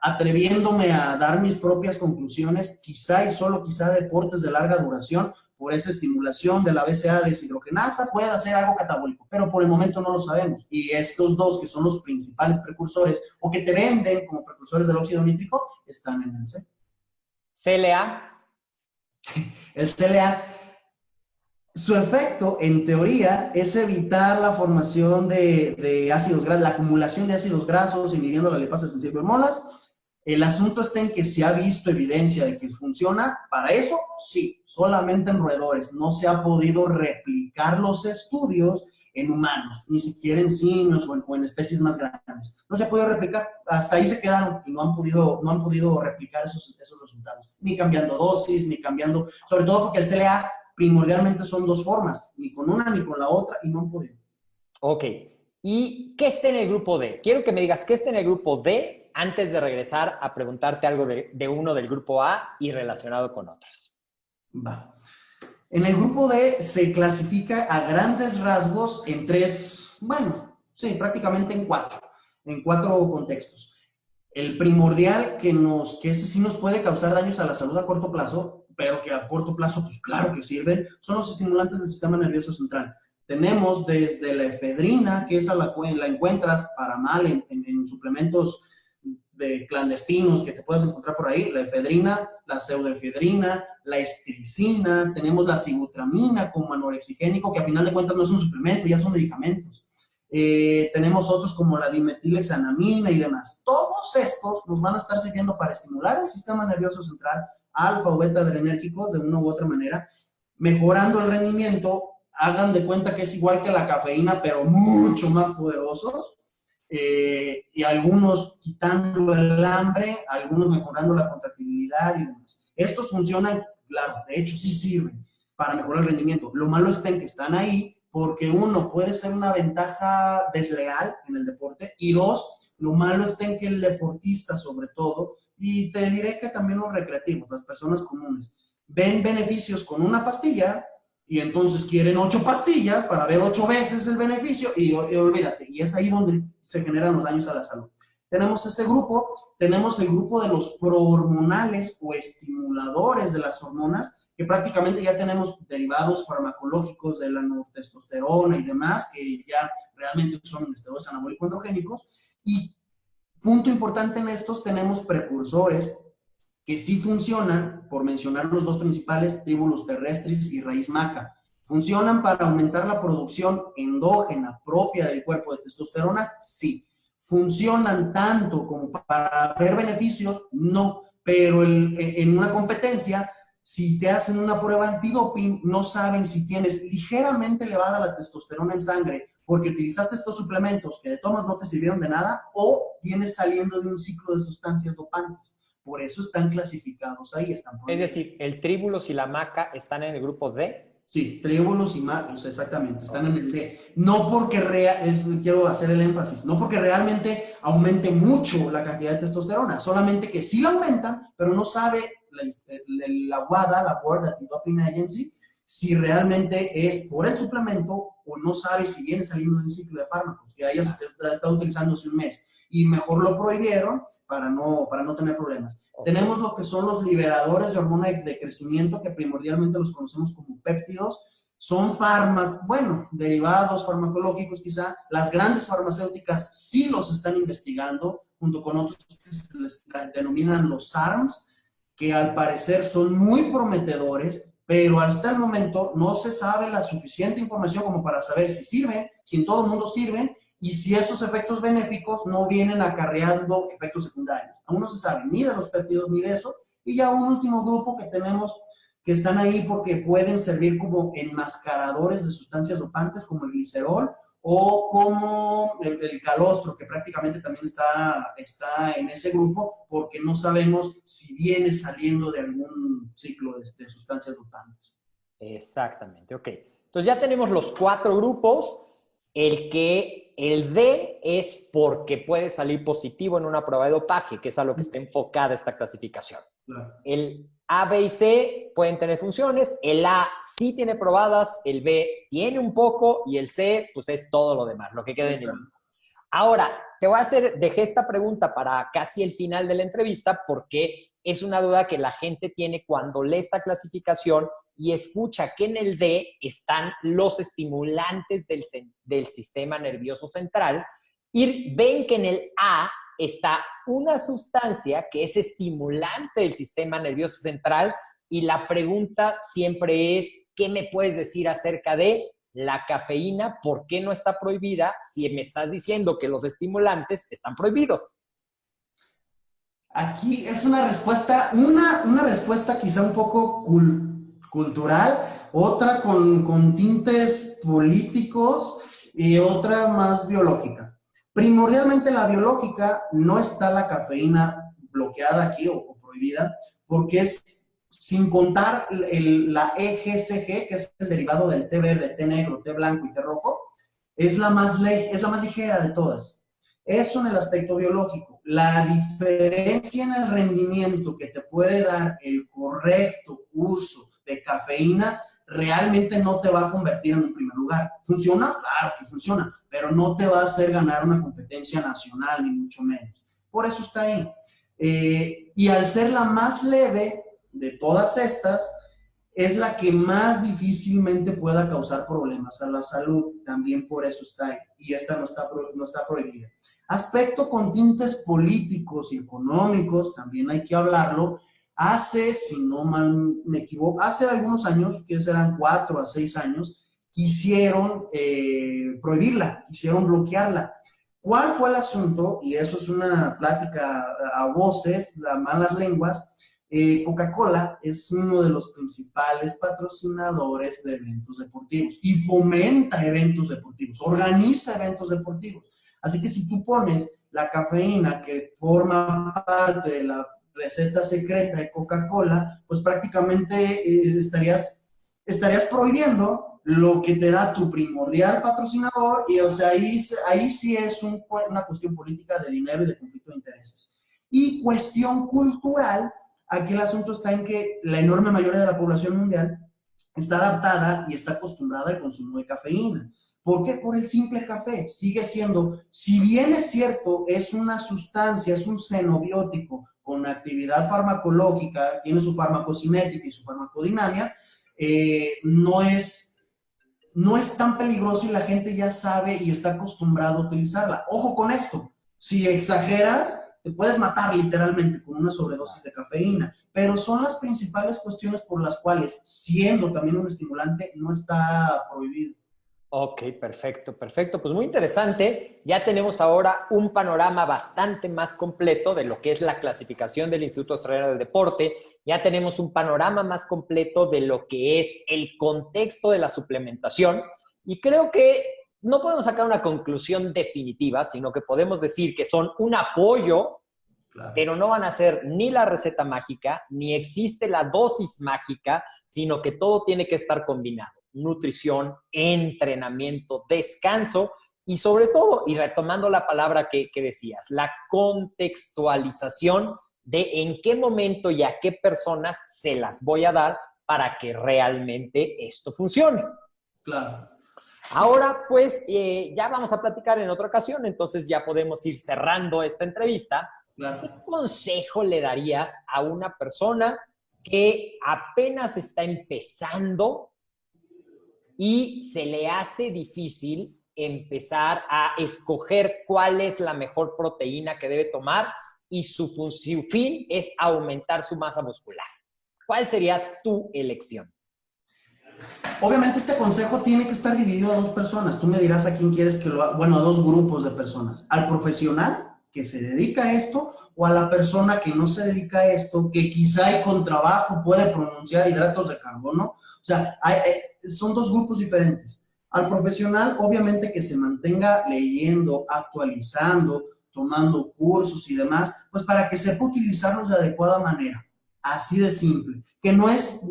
atreviéndome a dar mis propias conclusiones, quizá y solo quizá deportes de larga duración, por esa estimulación de la BCA deshidrogenasa puede hacer algo catabólico, pero por el momento no lo sabemos. Y estos dos, que son los principales precursores, o que te venden como precursores del óxido nítrico, están en el C. CLA. El CLA, su efecto, en teoría, es evitar la formación de ácidos grasos, la acumulación de ácidos grasos, inhibiendo la lipasa sensible de hormonas. El asunto está en que se ha visto evidencia de que funciona. Para eso, sí, solamente en roedores. No se ha podido replicar los estudios en humanos, ni siquiera en simios o en especies más grandes. No se ha podido replicar. Hasta ahí se quedaron y no han podido replicar esos resultados. Ni cambiando dosis, ni cambiando... Sobre todo porque el CLA primordialmente son dos formas. Ni con una ni con la otra y no han podido. Ok. ¿Y qué está en el grupo D? Quiero que me digas qué está en el grupo D antes de regresar a preguntarte algo de uno del grupo A y relacionado con otros. Va. En el grupo D se clasifica a grandes rasgos en tres, bueno, sí, prácticamente en cuatro contextos. El primordial, que ese sí nos puede causar daños a la salud a corto plazo, pero que a corto plazo, pues claro que sirven, son los estimulantes del sistema nervioso central. Tenemos desde la efedrina, que esa la encuentras para mal en suplementos de clandestinos que te puedes encontrar por ahí, la efedrina, la pseudoefedrina, la estricina, tenemos la sibutramina como anorexigénico, que a final de cuentas no es un suplemento, ya son medicamentos. Tenemos otros como la dimetilhexanamina y demás. Todos estos nos van a estar sirviendo para estimular el sistema nervioso central, alfa o beta adrenérgicos de una u otra manera, mejorando el rendimiento. Hagan de cuenta que es igual que la cafeína, pero mucho más poderosos. Y algunos quitando el hambre, algunos mejorando la contractibilidad y demás. Estos funcionan, claro, de hecho sí sirven para mejorar el rendimiento. Lo malo está en que están ahí porque uno, puede ser una ventaja desleal en el deporte, y dos, lo malo está en que el deportista sobre todo, y te diré que también los recreativos, las personas comunes, ven beneficios con una pastilla y entonces quieren 8 pastillas para ver 8 veces el beneficio y olvídate, y es ahí donde se generan los daños a la salud. Tenemos ese grupo, tenemos el grupo de los prohormonales o estimuladores de las hormonas, que prácticamente ya tenemos derivados farmacológicos de la testosterona y demás, que ya realmente son esteroides anabólicos androgénicos. Y punto importante en estos, tenemos precursores que sí funcionan, por mencionar los dos principales, Tribulus terrestris y raíz maca. ¿Funcionan para aumentar la producción endógena propia del cuerpo de testosterona? Sí. ¿Funcionan tanto como para ver beneficios? No. Pero en una competencia, si te hacen una prueba antidoping, no saben si tienes ligeramente elevada la testosterona en sangre porque utilizaste estos suplementos que de todas no te sirvieron de nada o vienes saliendo de un ciclo de sustancias dopantes. Por eso están clasificados ahí. Es decir, el Tribulus y la maca están en el grupo D. Sí, Tribulus y macos, exactamente, están en el D. No porque, quiero hacer el énfasis, no porque realmente aumente mucho la cantidad de testosterona, solamente que sí la aumentan, pero no sabe la WADA, la World Anti-Doping Agency, si realmente es por el suplemento o no sabe si viene saliendo de un ciclo de fármacos, que haya estado utilizando hace un mes y mejor lo prohibieron para no tener problemas. Okay. Tenemos lo que son los liberadores de hormona de crecimiento, que primordialmente los conocemos como péptidos. Son derivados farmacológicos quizá. Las grandes farmacéuticas sí los están investigando, junto con otros que se les denominan los SARMs, que al parecer son muy prometedores, pero hasta el momento no se sabe la suficiente información como para saber si sirven, si en todo el mundo sirven, y si esos efectos benéficos no vienen acarreando efectos secundarios. Aún no se sabe ni de los péptidos ni de eso. Y ya un último grupo que tenemos que están ahí porque pueden servir como enmascaradores de sustancias dopantes como el glicerol o como el calostro, que prácticamente también está en ese grupo porque no sabemos si viene saliendo de algún ciclo de sustancias dopantes. Exactamente, ok. Entonces ya tenemos los 4 grupos. El D es porque puede salir positivo en una prueba de dopaje, que es a lo que está enfocada esta clasificación. Claro. El A, B y C pueden tener funciones, el A sí tiene probadas, el B tiene un poco y el C pues es todo lo demás, lo que queda en el medio. Ahora, dejé esta pregunta para casi el final de la entrevista porque es una duda que la gente tiene cuando lee esta clasificación y escucha que en el D están los estimulantes del sistema nervioso central y ven que en el A está una sustancia que es estimulante del sistema nervioso central y la pregunta siempre es, ¿qué me puedes decir acerca de la cafeína? ¿Por qué no está prohibida si me estás diciendo que los estimulantes están prohibidos? Aquí es una respuesta quizá un poco cultural, otra con tintes políticos y otra más biológica. Primordialmente la biológica, no está la cafeína bloqueada aquí o prohibida, porque es, sin contar la EGCG, que es el derivado del té verde, té negro, té blanco y té rojo, es la más ligera de todas. Eso en el aspecto biológico. La diferencia en el rendimiento que te puede dar el correcto uso de cafeína realmente no te va a convertir en un primer lugar. ¿Funciona? Claro que funciona, pero no te va a hacer ganar una competencia nacional, ni mucho menos. Por eso está ahí. Y al ser la más leve de todas estas, es la que más difícilmente pueda causar problemas a la salud. También por eso está ahí. Y esta no está prohibida. Aspecto con tintes políticos y económicos, también hay que hablarlo. Si no mal me equivoco, hace algunos años, que serán 4 a 6 años, quisieron prohibirla, quisieron bloquearla. ¿Cuál fue el asunto? Y eso es una plática a voces, a malas lenguas. Coca-Cola es uno de los principales patrocinadores de eventos deportivos y fomenta eventos deportivos, organiza eventos deportivos. Así que si tú pones la cafeína que forma parte de la receta secreta de Coca-Cola, pues prácticamente estarías prohibiendo lo que te da tu primordial patrocinador y o sea, ahí sí es una cuestión política de dinero y de conflicto de intereses. Y cuestión cultural, aquí el asunto está en que la enorme mayoría de la población mundial está adaptada y está acostumbrada al consumo de cafeína. ¿Por qué? Por el simple café. Sigue siendo, si bien es cierto, es una sustancia, es un xenobiótico con actividad farmacológica, tiene su farmacocinética y su farmacodinámica, no es tan peligroso y la gente ya sabe y está acostumbrada a utilizarla. Ojo con esto, si exageras, te puedes matar literalmente con una sobredosis de cafeína, pero son las principales cuestiones por las cuales, siendo también un estimulante, no está prohibido. Ok, perfecto, perfecto. Pues muy interesante. Ya tenemos ahora un panorama bastante más completo de lo que es la clasificación del Instituto Australiano del Deporte. Ya tenemos un panorama más completo de lo que es el contexto de la suplementación. Y creo que no podemos sacar una conclusión definitiva, sino que podemos decir que son un apoyo, Claro. pero no van a ser ni la receta mágica, ni existe la dosis mágica, sino que todo tiene que estar combinado. Nutrición, entrenamiento, descanso y sobre todo, y retomando la palabra que decías, la contextualización de en qué momento y a qué personas se las voy a dar para que realmente esto funcione. Claro. Ahora, pues, ya vamos a platicar en otra ocasión, entonces ya podemos ir cerrando esta entrevista. Claro. ¿Qué consejo le darías a una persona que apenas está empezando y se le hace difícil empezar a escoger cuál es la mejor proteína que debe tomar y su fin es aumentar su masa muscular? ¿Cuál sería tu elección? Obviamente este consejo tiene que estar dividido a dos personas. Tú me dirás a quién quieres que lo haga. Bueno, a dos grupos de personas. Al profesional que se dedica a esto o a la persona que no se dedica a esto, que quizá y con trabajo puede pronunciar hidratos de carbono. O sea, son dos grupos diferentes. Al profesional, obviamente que se mantenga leyendo, actualizando, tomando cursos y demás, pues para que sepa utilizarlos de adecuada manera. Así de simple. Que no es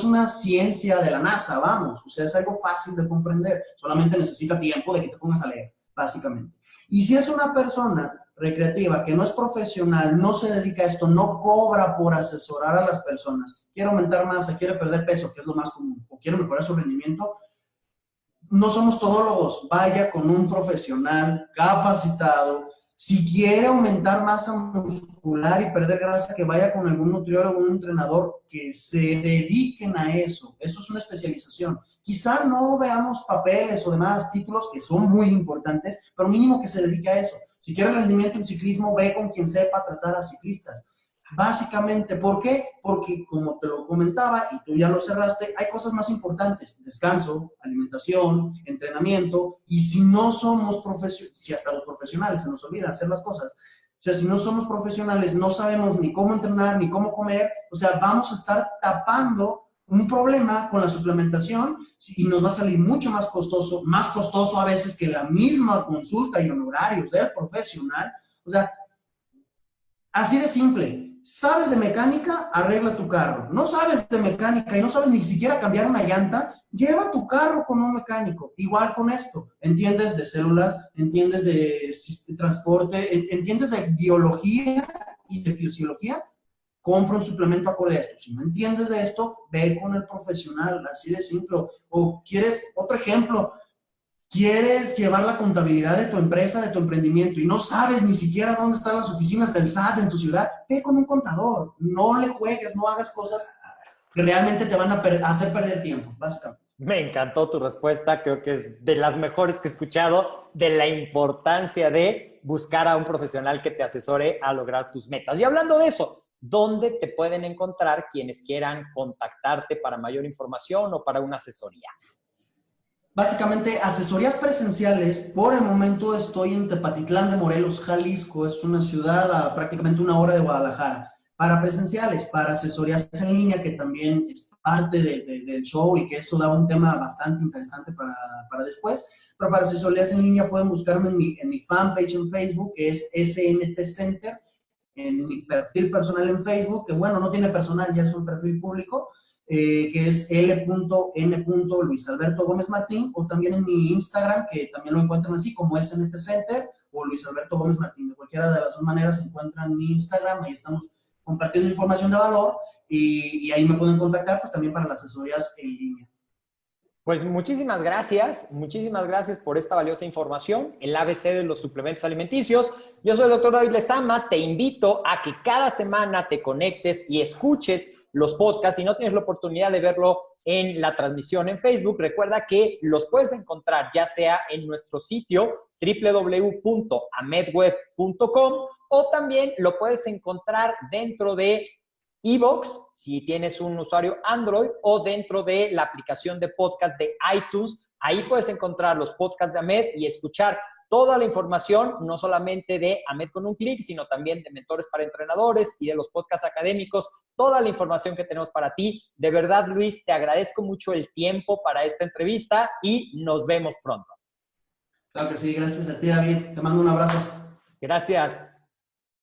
una ciencia de la NASA, vamos. O sea, es algo fácil de comprender. Solamente necesita tiempo de que te pongas a leer, básicamente. Y si es una persona recreativa que no es profesional, no se dedica a esto, no cobra por asesorar a las personas, quiere aumentar masa, quiere perder peso, que es lo más común, o quiere mejorar su rendimiento, no somos todólogos. Vaya con un profesional capacitado. Si quiere aumentar masa muscular y perder grasa, que vaya con algún nutriólogo, un entrenador, que se dediquen a eso. Eso es una especialización. Quizá no veamos papeles o demás títulos que son muy importantes, pero mínimo que se dedique a eso. Si quiere rendimiento en ciclismo, ve con quien sepa tratar a ciclistas. Básicamente, ¿por qué? Porque como te lo comentaba y tú ya lo cerraste, hay cosas más importantes: descanso, alimentación, entrenamiento. Y si no somos profesionales, si hasta los profesionales se nos olvida hacer las cosas, o sea, si no somos profesionales, no sabemos ni cómo entrenar, ni cómo comer, o sea, vamos a estar tapando un problema con la suplementación y nos va a salir mucho más costoso a veces que la misma consulta y honorarios del profesional. O sea, así de simple. ¿Sabes de mecánica? Arregla tu carro. No sabes de mecánica y no sabes ni siquiera cambiar una llanta, lleva tu carro con un mecánico. Igual con esto. Entiendes de células, entiendes de transporte, entiendes de biología y de fisiología. Compra un suplemento acorde a esto. Si no entiendes de esto, ve con el profesional. Así de simple. O quieres otro ejemplo. Quieres llevar la contabilidad de tu empresa, de tu emprendimiento, y no sabes ni siquiera dónde están las oficinas del SAT en tu ciudad, ve con un contador. No le juegues, no hagas cosas que realmente te van a hacer perder tiempo, básicamente. Me encantó tu respuesta, creo que es de las mejores que he escuchado, de la importancia de buscar a un profesional que te asesore a lograr tus metas. Y hablando de eso, ¿dónde te pueden encontrar quienes quieran contactarte para mayor información o para una asesoría? Básicamente, asesorías presenciales. Por el momento estoy en Tepatitlán de Morelos, Jalisco. Es una ciudad a prácticamente 1 hora de Guadalajara. Para presenciales, para asesorías en línea, que también es parte del show y que eso da un tema bastante interesante para después. Pero para asesorías en línea pueden buscarme en mi fanpage en Facebook, que es SNT Center, en mi perfil personal en Facebook, que bueno, no tiene personal, ya es un perfil público, que es L.N. Luis Alberto Gómez Martín, o también en mi Instagram, que también lo encuentran así como SNT Center o Luis Alberto Gómez Martín. De cualquiera de las dos maneras se encuentran en mi Instagram, ahí estamos compartiendo información de valor. y ahí me pueden contactar pues también para las asesorías en línea. Pues muchísimas gracias por esta valiosa información, el ABC de los suplementos alimenticios. Yo soy el doctor David Lezama, te invito a que cada semana te conectes y escuches los podcasts. Si no tienes la oportunidad de verlo en la transmisión en Facebook, recuerda que los puedes encontrar ya sea en nuestro sitio www.amedweb.com o también lo puedes encontrar dentro de iVoox, si tienes un usuario Android, o dentro de la aplicación de podcast de iTunes. Ahí puedes encontrar los podcasts de Amed y escuchar toda la información, no solamente de Amed con un clic, sino también de Mentores para Entrenadores y de los podcasts académicos, toda la información que tenemos para ti. De verdad, Luis, te agradezco mucho el tiempo para esta entrevista y nos vemos pronto. Claro que sí, gracias a ti, David. Te mando un abrazo. Gracias.